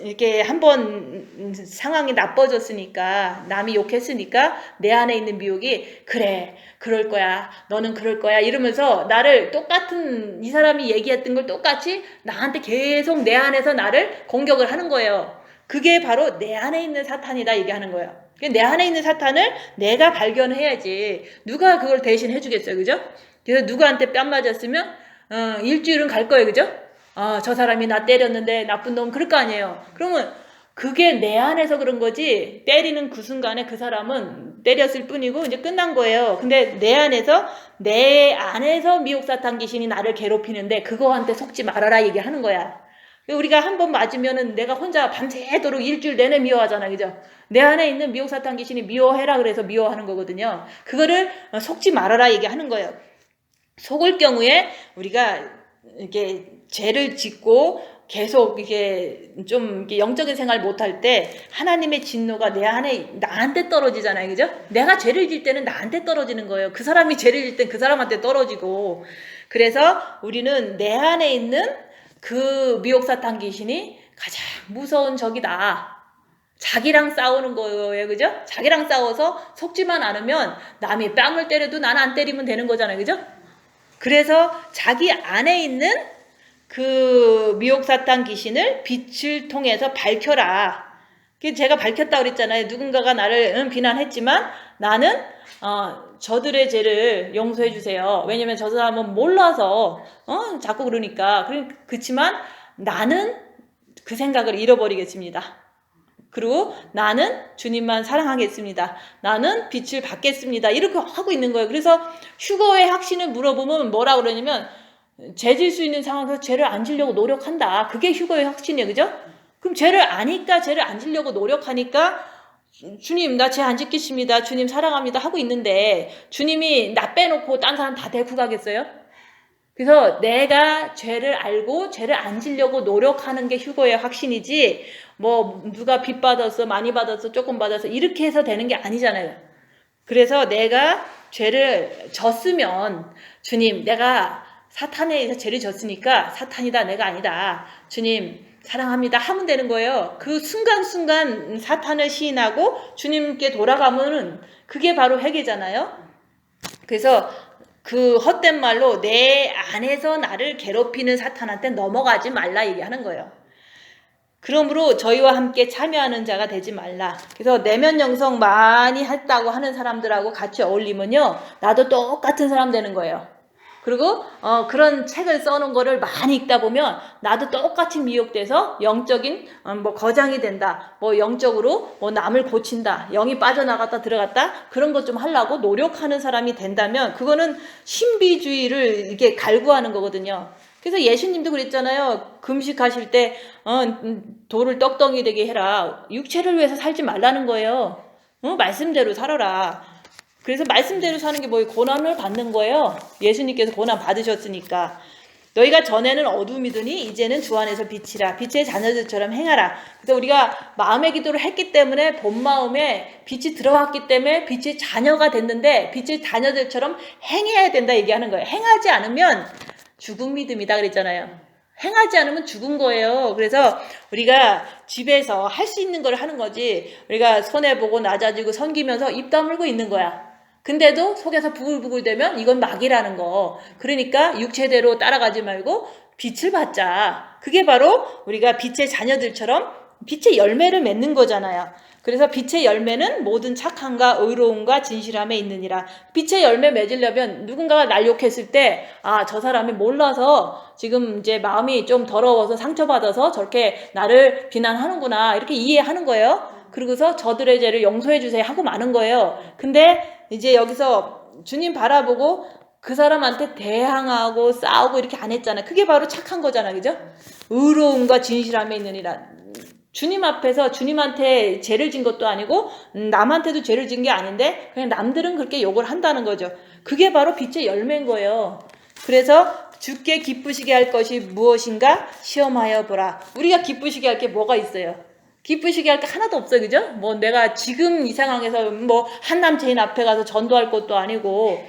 이렇게 한번 상황이 나빠졌으니까 남이 욕했으니까 내 안에 있는 미혹이 그래 그럴 거야 너는 그럴 거야 이러면서 나를 똑같은 이 사람이 얘기했던 걸 똑같이 나한테 계속 내 안에서 나를 공격을 하는 거예요. 그게 바로 내 안에 있는 사탄이다 얘기하는 거예요. 내 안에 있는 사탄을 내가 발견해야지 누가 그걸 대신 해주겠어요. 그죠? 그래서 누구한테 뺨 맞았으면 일주일은 갈 거예요. 그죠? 저 사람이 나 때렸는데 나쁜 놈 그럴 거 아니에요. 그러면 그게 내 안에서 그런 거지 때리는 그 순간에 그 사람은 때렸을 뿐이고 이제 끝난 거예요. 근데 내 안에서 미혹사탄 귀신이 나를 괴롭히는데 그거한테 속지 말아라 얘기하는 거야. 우리가 한 번 맞으면은 내가 혼자 밤새도록 일주일 내내 미워하잖아. 그죠? 내 안에 있는 미혹사탄 귀신이 미워해라 그래서 미워하는 거거든요. 그거를 속지 말아라 얘기하는 거예요. 속을 경우에 우리가 이렇게 죄를 짓고 계속 이게 좀 영적인 생활 못할 때 하나님의 진노가 내 안에 나한테 떨어지잖아요. 그죠? 내가 죄를 질 때는 나한테 떨어지는 거예요. 그 사람이 죄를 질 땐 그 사람한테 떨어지고. 그래서 우리는 내 안에 있는 그 미혹사탄 귀신이 가장 무서운 적이다. 자기랑 싸우는 거예요. 그죠? 자기랑 싸워서 속지만 않으면 남이 뺨을 때려도 나는 안 때리면 되는 거잖아요. 그죠? 그래서 자기 안에 있는 그 미혹사탄 귀신을 빛을 통해서 밝혀라. 제가 밝혔다고 그랬잖아요. 누군가가 나를 비난했지만 나는 저들의 죄를 용서해 주세요. 왜냐면 저 사람은 몰라서 자꾸 그러니까. 그렇지만 나는 그 생각을 잃어버리겠습니다. 그리고 나는 주님만 사랑하겠습니다. 나는 빛을 받겠습니다. 이렇게 하고 있는 거예요. 그래서 휴거의 확신을 물어보면 뭐라 그러냐면 죄질 수 있는 상황에서 죄를 안 지려고 노력한다. 그게 휴거의 확신이에요. 그죠? 그럼 죄를 아니까 죄를 안 지려고 노력하니까 주님 나 죄 안 짓겠습니다. 주님 사랑합니다 하고 있는데 주님이 나 빼놓고 딴 사람 다 데리고 가겠어요? 그래서 내가 죄를 알고 죄를 안 지려고 노력하는 게 휴거의 확신이지 뭐 누가 빚 받았어 많이 받았어 조금 받았어 이렇게 해서 되는 게 아니잖아요. 그래서 내가 죄를 졌으면 주님 내가 사탄에 의해서 죄를 졌으니까 사탄이다 내가 아니다. 주님 사랑합니다 하면 되는 거예요. 그 순간순간 사탄을 시인하고 주님께 돌아가면은 그게 바로 회개잖아요. 그래서 그 헛된 말로 내 안에서 나를 괴롭히는 사탄한테 넘어가지 말라 얘기하는 거예요. 그러므로 저희와 함께 참여하는 자가 되지 말라. 그래서 내면 영성 많이 했다고 하는 사람들하고 같이 어울리면요 나도 똑같은 사람 되는 거예요. 그리고 그런 책을 써놓은 거를 많이 읽다 보면 나도 똑같이 미혹돼서 영적인 뭐 거장이 된다. 뭐 영적으로 뭐 남을 고친다. 영이 빠져나갔다 들어갔다. 그런 것 좀 하려고 노력하는 사람이 된다면 그거는 신비주의를 이렇게 갈구하는 거거든요. 그래서 예수님도 그랬잖아요. 금식하실 때 돌을 떡덩이 되게 해라. 육체를 위해서 살지 말라는 거예요. 말씀대로 살아라. 그래서 말씀대로 사는 게 뭐예요? 고난을 받는 거예요. 예수님께서 고난 받으셨으니까. 너희가 전에는 어둠이더니 이제는 주 안에서 빛이라. 빛의 자녀들처럼 행하라. 그래서 우리가 마음의 기도를 했기 때문에 본 마음에 빛이 들어왔기 때문에 빛의 자녀가 됐는데 빛의 자녀들처럼 행해야 된다 얘기하는 거예요. 행하지 않으면 죽은 믿음이다 그랬잖아요. 행하지 않으면 죽은 거예요. 그래서 우리가 집에서 할 수 있는 걸 하는 거지. 우리가 손해보고 낮아지고 섬기면서 입 다물고 있는 거야. 근데도 속에서 부글부글 되면 이건 막이라는 거. 그러니까 육체대로 따라가지 말고 빛을 받자. 그게 바로 우리가 빛의 자녀들처럼 빛의 열매를 맺는 거잖아요. 그래서 빛의 열매는 모든 착함과 의로움과 진실함에 있느니라. 빛의 열매 맺으려면 누군가가 날 욕했을 때, 아, 저 사람이 몰라서 지금 이제 마음이 좀 더러워서 상처받아서 저렇게 나를 비난하는구나. 이렇게 이해하는 거예요. 그러고서 저들의 죄를 용서해 주세요 하고 마는 거예요. 근데 이제 여기서 주님 바라보고 그 사람한테 대항하고 싸우고 이렇게 안 했잖아요. 그게 바로 착한 거잖아요. 그죠? 의로움과 진실함에 있느니라. 주님 앞에서 주님한테 죄를 진 것도 아니고 남한테도 죄를 진 게 아닌데 그냥 남들은 그렇게 욕을 한다는 거죠. 그게 바로 빛의 열매인 거예요. 그래서 주께 기쁘시게 할 것이 무엇인가 시험하여 보라. 우리가 기쁘시게 할 게 뭐가 있어요? 기쁘시게 할 게 하나도 없어요. 그죠? 뭐 내가 지금 이 상황에서 뭐 한남체인 앞에 가서 전도할 것도 아니고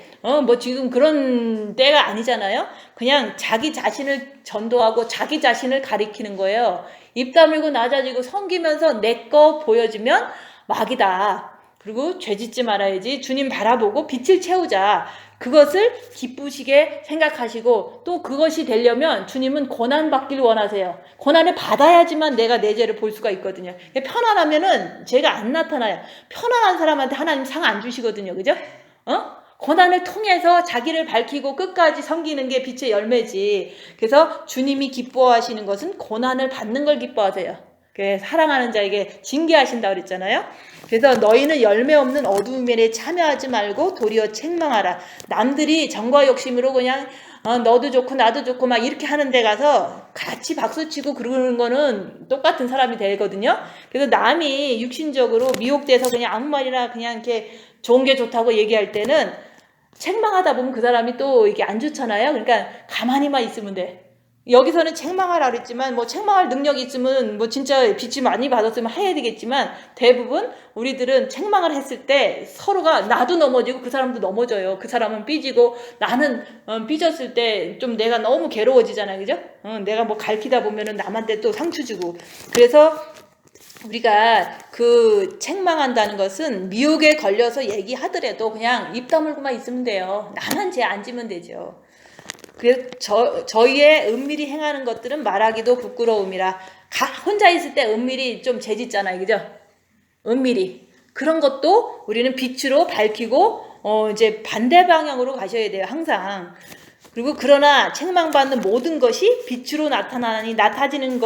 뭐 지금 그런 때가 아니잖아요. 그냥 자기 자신을 전도하고 자기 자신을 가리키는 거예요. 입 다물고 낮아지고 섬기면서 내 거 보여주면 막이다. 그리고 죄 짓지 말아야지. 주님 바라보고 빛을 채우자. 그것을 기쁘시게 생각하시고 또 그것이 되려면 주님은 고난 받기를 원하세요. 고난을 받아야지만 내가 내 죄를 볼 수가 있거든요. 편안하면은 죄가 안 나타나요. 편안한 사람한테 하나님 상 안 주시거든요. 그죠? 고난을 통해서 자기를 밝히고 끝까지 섬기는 게 빛의 열매지. 그래서 주님이 기뻐하시는 것은 고난을 받는 걸 기뻐하세요. 사랑하는 자에게 징계하신다 그랬잖아요. 그래서 너희는 열매 없는 어두운 일에 참여하지 말고 도리어 책망하라. 남들이 정과 욕심으로 그냥 너도 좋고 나도 좋고 막 이렇게 하는 데 가서 같이 박수치고 그러는 거는 똑같은 사람이 되거든요. 그래서 남이 육신적으로 미혹돼서 그냥 아무 말이나 그냥 이렇게 좋은 게 좋다고 얘기할 때는 책망하다 보면 그 사람이 또 이게 안 좋잖아요. 그러니까 가만히만 있으면 돼. 여기서는 책망하라 그랬지만 뭐 책망할 능력이 있으면 뭐 진짜 빛이 많이 받았으면 해야 되겠지만 대부분 우리들은 책망을 했을 때 서로가 나도 넘어지고 그 사람도 넘어져요. 그 사람은 삐지고 나는 삐졌을 때 좀 내가 너무 괴로워지잖아요. 그죠? 내가 뭐 가르치다 보면은 남한테 또 상처 주고. 그래서 우리가 그 책망한다는 것은 미혹에 걸려서 얘기하더라도 그냥 입 다물고만 있으면 돼요. 나만 죄 안 지면 되죠. 그래서 저희의 은밀히 행하는 것들은 말하기도 부끄러움이라. 혼자 있을 때 은밀히 좀 죄 짓잖아요. 그죠? 은밀히. 그런 것도 우리는 빛으로 밝히고 이제 반대 방향으로 가셔야 돼요. 항상. 그리고 그러나 책망받는 모든 것이 빛으로 나타나지는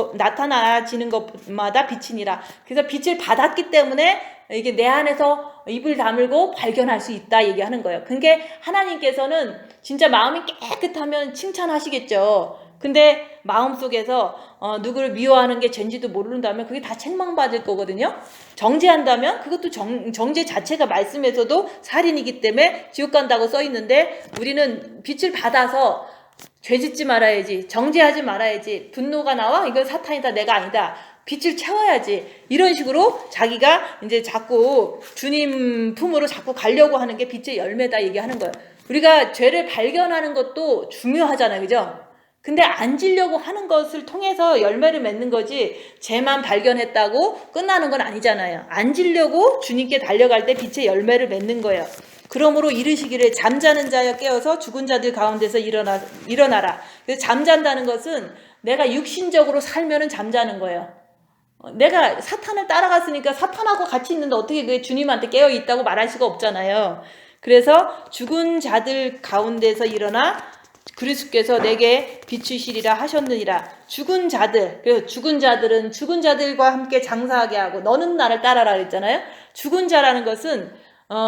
것마다 빛이니라. 그래서 빛을 받았기 때문에 이게 내 안에서 입을 다물고 발견할 수 있다 얘기하는 거예요. 그게 하나님께서는 진짜 마음이 깨끗하면 칭찬하시겠죠. 근데 마음속에서 누구를 미워하는 게 죄인지도 모른다면 그게 다 책망받을 거거든요. 정죄한다면 그것도 정죄 자체가 말씀에서도 살인이기 때문에 지옥 간다고 써 있는데 우리는 빛을 받아서 죄 짓지 말아야지, 정죄하지 말아야지, 분노가 나와 이건 사탄이다 내가 아니다, 빛을 채워야지, 이런 식으로 자기가 이제 자꾸 주님 품으로 자꾸 가려고 하는 게 빛의 열매다 얘기하는 거예요. 우리가 죄를 발견하는 것도 중요하잖아요. 그죠? 근데 안 지려고 하는 것을 통해서 열매를 맺는 거지 죄만 발견했다고 끝나는 건 아니잖아요. 안 지려고 주님께 달려갈 때 빛의 열매를 맺는 거예요. 그러므로 이르시기를 잠자는 자여 깨어서 죽은 자들 가운데서 일어나라. 그래서 잠잔다는 것은 내가 육신적으로 살면은 잠자는 거예요. 내가 사탄을 따라갔으니까 사탄하고 같이 있는데 어떻게 그게 주님한테 깨어 있다고 말할 수가 없잖아요. 그래서 죽은 자들 가운데서 일어나 그리스도께서 내게 비추시리라 하셨느니라. 죽은 자들, 그래서 죽은 자들은 죽은 자들과 함께 장사하게 하고 너는 나를 따라라 그랬잖아요. 죽은 자라는 것은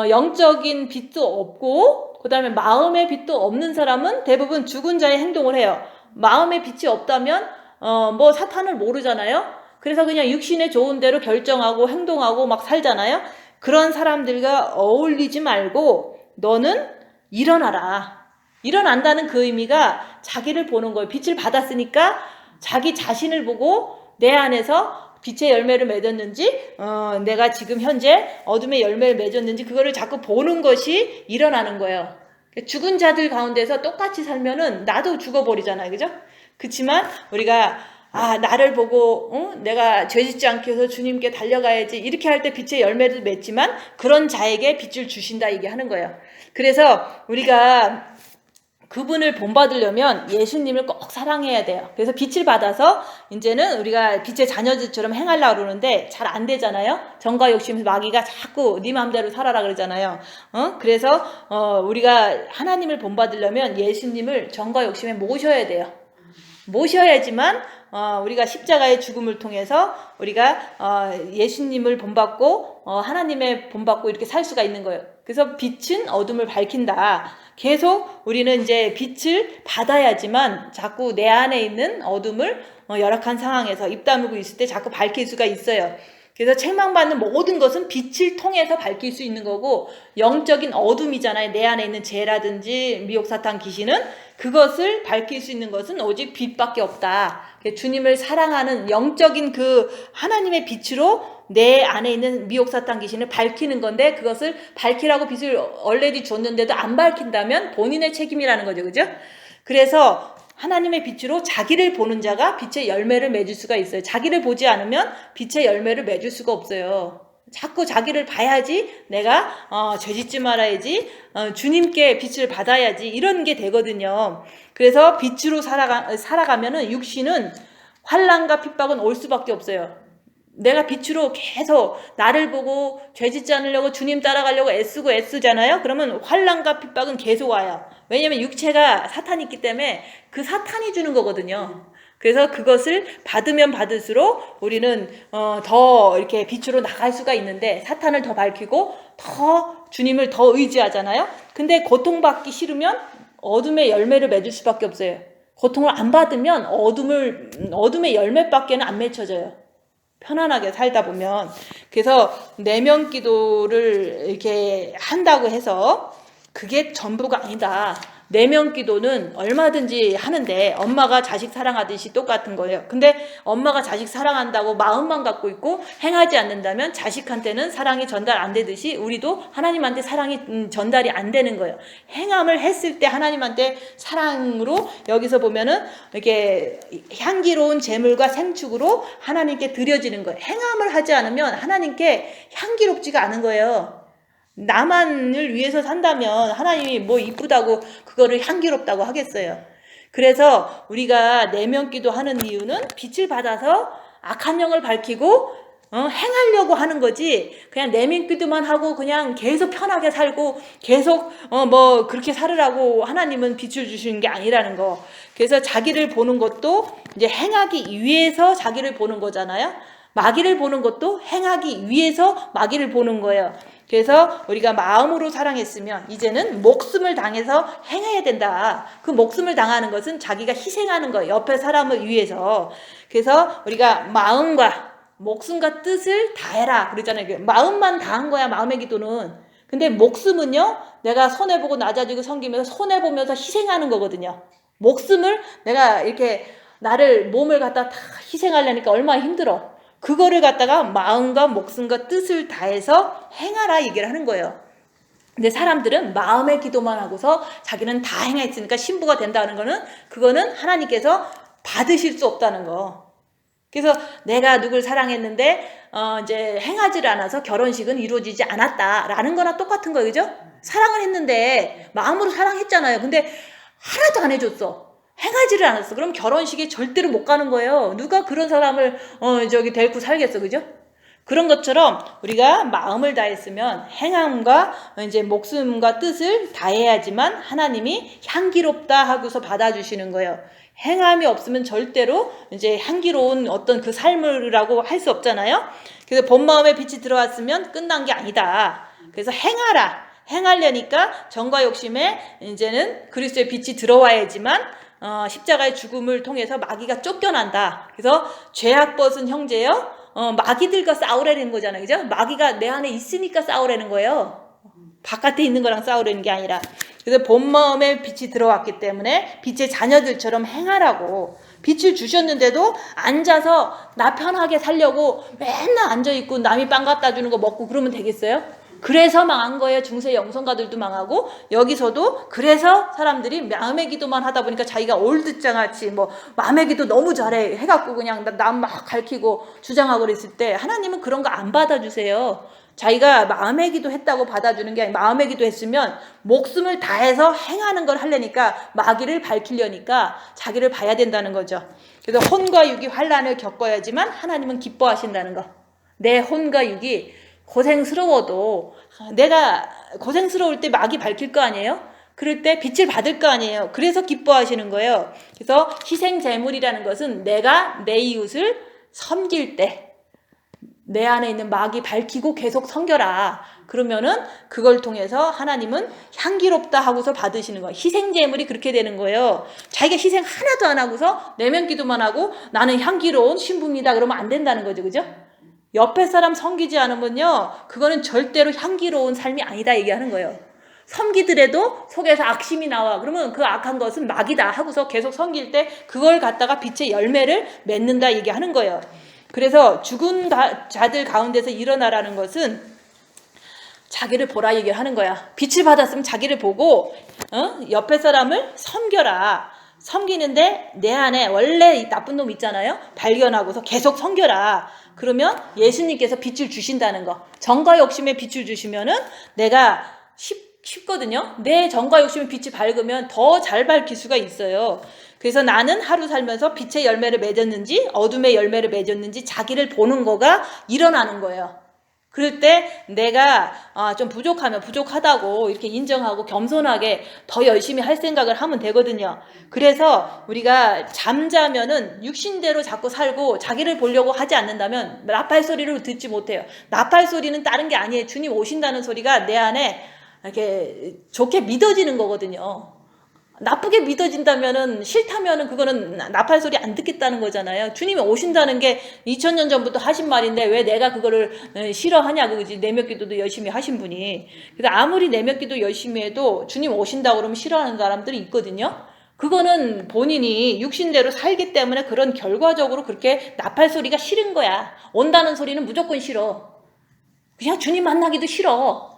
영적인 빛도 없고 그 다음에 마음의 빛도 없는 사람은 대부분 죽은 자의 행동을 해요. 마음의 빛이 없다면 뭐 사탄을 모르잖아요. 그래서 그냥 육신의 좋은 대로 결정하고 행동하고 막 살잖아요. 그런 사람들과 어울리지 말고 너는 일어나라. 일어난다는 그 의미가 자기를 보는 거예요. 빛을 받았으니까 자기 자신을 보고 내 안에서 빛의 열매를 맺었는지 내가 지금 현재 어둠의 열매를 맺었는지 그거를 자꾸 보는 것이 일어나는 거예요. 죽은 자들 가운데서 똑같이 살면은 나도 죽어버리잖아요. 그죠? 그렇지만 우리가 나를 보고 내가 죄짓지 않게 해서 주님께 달려가야지 이렇게 할 때 빛의 열매를 맺지만 그런 자에게 빛을 주신다 얘기하는 거예요. 그래서 우리가 그분을 본받으려면 예수님을 꼭 사랑해야 돼요. 그래서 빛을 받아서 이제는 우리가 빛의 자녀들처럼 행하려고 그러는데 잘 안 되잖아요. 정과 욕심 마귀가 자꾸 네 맘대로 살아라 그러잖아요. 그래서 우리가 하나님을 본받으려면 예수님을 정과 욕심에 모셔야 돼요. 모셔야지만 우리가 십자가의 죽음을 통해서 우리가 예수님을 본받고 하나님의 본받고 이렇게 살 수가 있는 거예요. 그래서 빛은 어둠을 밝힌다. 계속 우리는 이제 빛을 받아야지만 자꾸 내 안에 있는 어둠을 열악한 상황에서 입 다물고 있을 때 자꾸 밝힐 수가 있어요. 그래서 책망받는 모든 것은 빛을 통해서 밝힐 수 있는 거고, 영적인 어둠이잖아요. 내 안에 있는 죄라든지 미혹 사탄 귀신은 그것을 밝힐 수 있는 것은 오직 빛밖에 없다. 주님을 사랑하는 영적인 그 하나님의 빛으로 내 안에 있는 미혹 사탄 귀신을 밝히는 건데, 그것을 밝히라고 빛을 얼레디 줬는데도 안 밝힌다면 본인의 책임이라는 거죠. 그죠? 그래서 하나님의 빛으로 자기를 보는 자가 빛의 열매를 맺을 수가 있어요. 자기를 보지 않으면 빛의 열매를 맺을 수가 없어요. 자꾸 자기를 봐야지, 내가 죄짓지 말아야지, 주님께 빛을 받아야지, 이런 게 되거든요. 그래서 빛으로 살아가면은 육신은 환난과 핍박은 올 수밖에 없어요. 내가 빛으로 계속 나를 보고 죄짓지 않으려고 주님 따라가려고 애쓰잖아요. 그러면 환난과 핍박은 계속 와요. 왜냐면 육체가 사탄이 있기 때문에 그 사탄이 주는 거거든요. 그래서 그것을 받으면 받을수록 우리는 더 이렇게 빛으로 나갈 수가 있는데, 사탄을 더 밝히고 더 주님을 더 의지하잖아요. 근데 고통받기 싫으면 어둠의 열매를 맺을 수밖에 없어요. 고통을 안 받으면 어둠의 열매밖에는 안 맺혀져요. 편안하게 살다 보면. 그래서 내면 기도를 이렇게 한다고 해서 그게 전부가 아니다. 내면 기도는 얼마든지 하는데 엄마가 자식 사랑하듯이 똑같은 거예요. 근데 엄마가 자식 사랑한다고 마음만 갖고 있고 행하지 않는다면 자식한테는 사랑이 전달 안 되듯이 우리도 하나님한테 사랑이 전달이 안 되는 거예요. 행함을 했을 때 하나님한테 사랑으로, 여기서 보면은 이렇게 향기로운 제물과 생축으로 하나님께 드려지는 거예요. 행함을 하지 않으면 하나님께 향기롭지가 않은 거예요. 나만을 위해서 산다면 하나님이 뭐 이쁘다고 그거를 향기롭다고 하겠어요. 그래서 우리가 내면 기도하는 이유는 빛을 받아서 악한 영을 밝히고 행하려고 하는 거지, 그냥 내면 기도만 하고 그냥 계속 편하게 살고 계속 뭐 그렇게 살으라고 하나님은 빛을 주시는 게 아니라는 거. 그래서 자기를 보는 것도 이제 행하기 위해서 자기를 보는 거잖아요. 마귀를 보는 것도 행하기 위해서 마귀를 보는 거예요. 그래서 우리가 마음으로 사랑했으면 이제는 목숨을 당해서 행해야 된다. 그 목숨을 당하는 것은 자기가 희생하는 거예요. 옆에 사람을 위해서. 그래서 우리가 마음과 목숨과 뜻을 다해라 그러잖아요. 마음만 다한 거야, 마음의 기도는. 근데 목숨은요, 내가 손해보고 낮아지고 섬기면서 손해보면서 희생하는 거거든요. 목숨을 내가 이렇게 나를 몸을 갖다 다 희생하려니까 얼마나 힘들어. 그거를 갖다가 마음과 목숨과 뜻을 다해서 행하라 얘기를 하는 거예요. 근데 사람들은 마음의 기도만 하고서 자기는 다 행했으니까 신부가 된다는 거는, 그거는 하나님께서 받으실 수 없다는 거. 그래서 내가 누굴 사랑했는데 이제 행하지를 않아서 결혼식은 이루어지지 않았다라는 거나 똑같은 거예요. 그죠? 사랑을 했는데 마음으로 사랑했잖아요. 근데 하나도 안 해줬어. 행하지를 않았어. 그럼 결혼식에 절대로 못 가는 거예요. 누가 그런 사람을 데리고 살겠어. 그죠? 그런 것처럼 우리가 마음을 다했으면 행함과 이제 목숨과 뜻을 다해야지만 하나님이 향기롭다 하고서 받아주시는 거예요. 행함이 없으면 절대로 이제 향기로운 어떤 그 삶이라고 할 수 없잖아요. 그래서 본 마음에 빛이 들어왔으면 끝난 게 아니다. 그래서 행하라. 행하려니까 정과 욕심에 이제는 그리스도의 빛이 들어와야지만 십자가의 죽음을 통해서 마귀가 쫓겨난다. 그래서 죄악 벗은 형제여, 마귀들과 싸우라는 거잖아요. 그죠? 마귀가 내 안에 있으니까 싸우라는 거예요. 바깥에 있는 거랑 싸우라는 게 아니라. 그래서 본 마음에 빛이 들어왔기 때문에 빛의 자녀들처럼 행하라고. 빛을 주셨는데도 앉아서 나 편하게 살려고 맨날 앉아있고 남이 빵 갖다 주는 거 먹고 그러면 되겠어요? 그래서 망한 거예요. 중세 영성가들도 망하고 여기서도 그래서 사람들이 마음의 기도만 하다 보니까 자기가 올드장같이 뭐 마음의 기도 너무 잘해 해갖고 그냥 남 막 가르치고 주장하고 그랬을 때 하나님은 그런 거 안 받아주세요. 자기가 마음의 기도 했다고 받아주는 게 아니라 마음의 기도 했으면 목숨을 다해서 행하는 걸 하려니까 마귀를 밝히려니까 자기를 봐야 된다는 거죠. 그래서 혼과 육이 환난을 겪어야지만 하나님은 기뻐하신다는 거. 내 혼과 육이 고생스러워도 내가 고생스러울 때 마귀 밝힐 거 아니에요? 그럴 때 빛을 받을 거 아니에요? 그래서 기뻐하시는 거예요. 그래서 희생제물이라는 것은 내가 내 이웃을 섬길 때 내 안에 있는 마귀 밝히고 계속 섬겨라. 그러면은 그걸 통해서 하나님은 향기롭다 하고서 받으시는 거예요. 희생제물이 그렇게 되는 거예요. 자기가 희생 하나도 안 하고서 내면 기도만 하고 나는 향기로운 신부입니다. 그러면 안 된다는 거죠. 그죠? 옆에 사람 섬기지 않으면요. 그거는 절대로 향기로운 삶이 아니다 얘기하는 거예요. 섬기더라도 속에서 악심이 나와. 그러면 그 악한 것은 마귀다 하고서 계속 섬길 때 그걸 갖다가 빛의 열매를 맺는다 얘기하는 거예요. 그래서 죽은 자들 가운데서 일어나라는 것은 자기를 보라 얘기를 하는 거야. 빛을 받았으면 자기를 보고 옆에 사람을 섬겨라. 섬기는데 내 안에 원래 이 나쁜 놈 있잖아요. 발견하고서 계속 섬겨라. 그러면 예수님께서 빛을 주신다는 거. 정과 욕심에 빛을 주시면은 내가 쉽거든요. 내 정과 욕심의 빛이 밝으면 더 잘 밝힐 수가 있어요. 그래서 나는 하루 살면서 빛의 열매를 맺었는지 어둠의 열매를 맺었는지 자기를 보는 거가 일어나는 거예요. 그럴 때 내가 좀 부족하면 부족하다고 이렇게 인정하고 겸손하게 더 열심히 할 생각을 하면 되거든요. 그래서 우리가 잠자면은 육신대로 자꾸 살고 자기를 보려고 하지 않는다면 나팔 소리를 듣지 못해요. 나팔 소리는 다른 게 아니에요. 주님 오신다는 소리가 내 안에 이렇게 좋게 믿어지는 거거든요. 나쁘게 믿어진다면은 싫다면은 그거는 나팔 소리 안 듣겠다는 거잖아요. 주님이 오신다는 게 2000년 전부터 하신 말인데 왜 내가 그거를 싫어하냐고. 그지? 내몇기도도 열심히 하신 분이. 그래서 아무리 내몇기도 열심히 해도 주님 오신다고 그러면 싫어하는 사람들이 있거든요. 그거는 본인이 육신대로 살기 때문에 그런 결과적으로 그렇게 나팔 소리가 싫은 거야. 온다는 소리는 무조건 싫어. 그냥 주님 만나기도 싫어.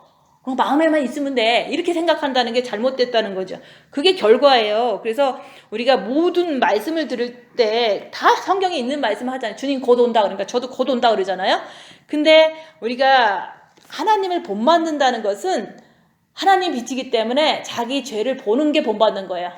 마음에만 있으면 돼. 이렇게 생각한다는 게 잘못됐다는 거죠. 그게 결과예요. 그래서 우리가 모든 말씀을 들을 때 다 성경에 있는 말씀을 하잖아요. 주님 곧 온다 그러니까 저도 곧 온다 그러잖아요. 근데 우리가 하나님을 본받는다는 것은 하나님 빛이기 때문에 자기 죄를 보는 게 본받는 거예요.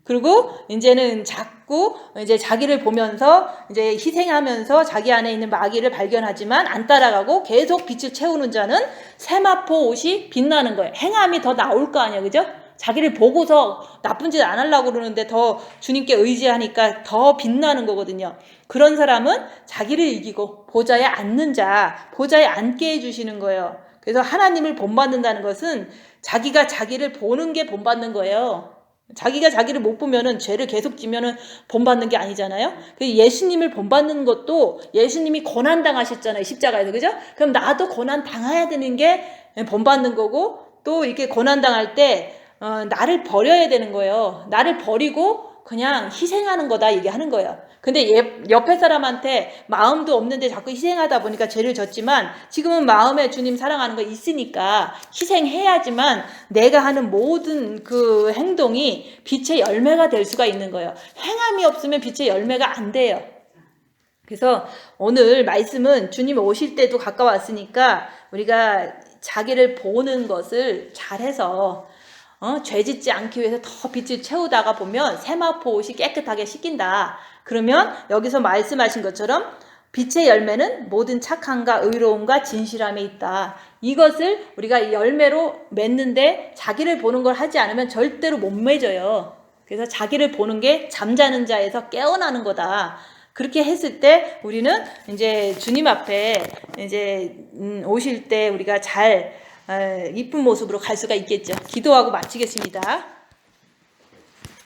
그리고 이제는 자꾸 이제 자기를 보면서 이제 희생하면서 자기 안에 있는 마귀를 발견하지만 안 따라가고 계속 빛을 채우는 자는 세마포 옷이 빛나는 거예요. 행함이 더 나올 거 아니에요. 그죠? 자기를 보고서 나쁜 짓 안 하려고 그러는데 더 주님께 의지하니까 더 빛나는 거거든요. 그런 사람은 자기를 이기고 보좌에 앉는 자, 보좌에 앉게 해주시는 거예요. 그래서 하나님을 본받는다는 것은 자기가 자기를 보는 게 본받는 거예요. 자기가 자기를 못 보면은 죄를 계속 지면은 본받는 게 아니잖아요. 예수님을 본받는 것도 예수님이 고난 당하셨잖아요. 십자가에서. 그죠? 그럼 나도 고난 당해야 되는 게 본받는 거고 또 이렇게 고난 당할 때 나를 버려야 되는 거예요. 나를 버리고 그냥 희생하는 거다 얘기하는 거예요. 근데 옆에 사람한테 마음도 없는데 자꾸 희생하다 보니까 죄를 졌지만 지금은 마음에 주님 사랑하는 거 있으니까 희생해야지만 내가 하는 모든 그 행동이 빛의 열매가 될 수가 있는 거예요. 행함이 없으면 빛의 열매가 안 돼요. 그래서 오늘 말씀은 주님 오실 때도 가까웠으니까 우리가 자기를 보는 것을 잘해서 죄 짓지 않기 위해서 더 빛을 채우다가 보면 세마포 옷이 깨끗하게 씻긴다. 그러면 여기서 말씀하신 것처럼 빛의 열매는 모든 착함과 의로움과 진실함에 있다. 이것을 우리가 열매로 맺는데 자기를 보는 걸 하지 않으면 절대로 못 맺어요. 그래서 자기를 보는 게 잠자는 자에서 깨어나는 거다. 그렇게 했을 때 우리는 이제 주님 앞에 이제 오실 때 우리가 잘 이쁜 모습으로 갈 수가 있겠죠. 기도하고 마치겠습니다.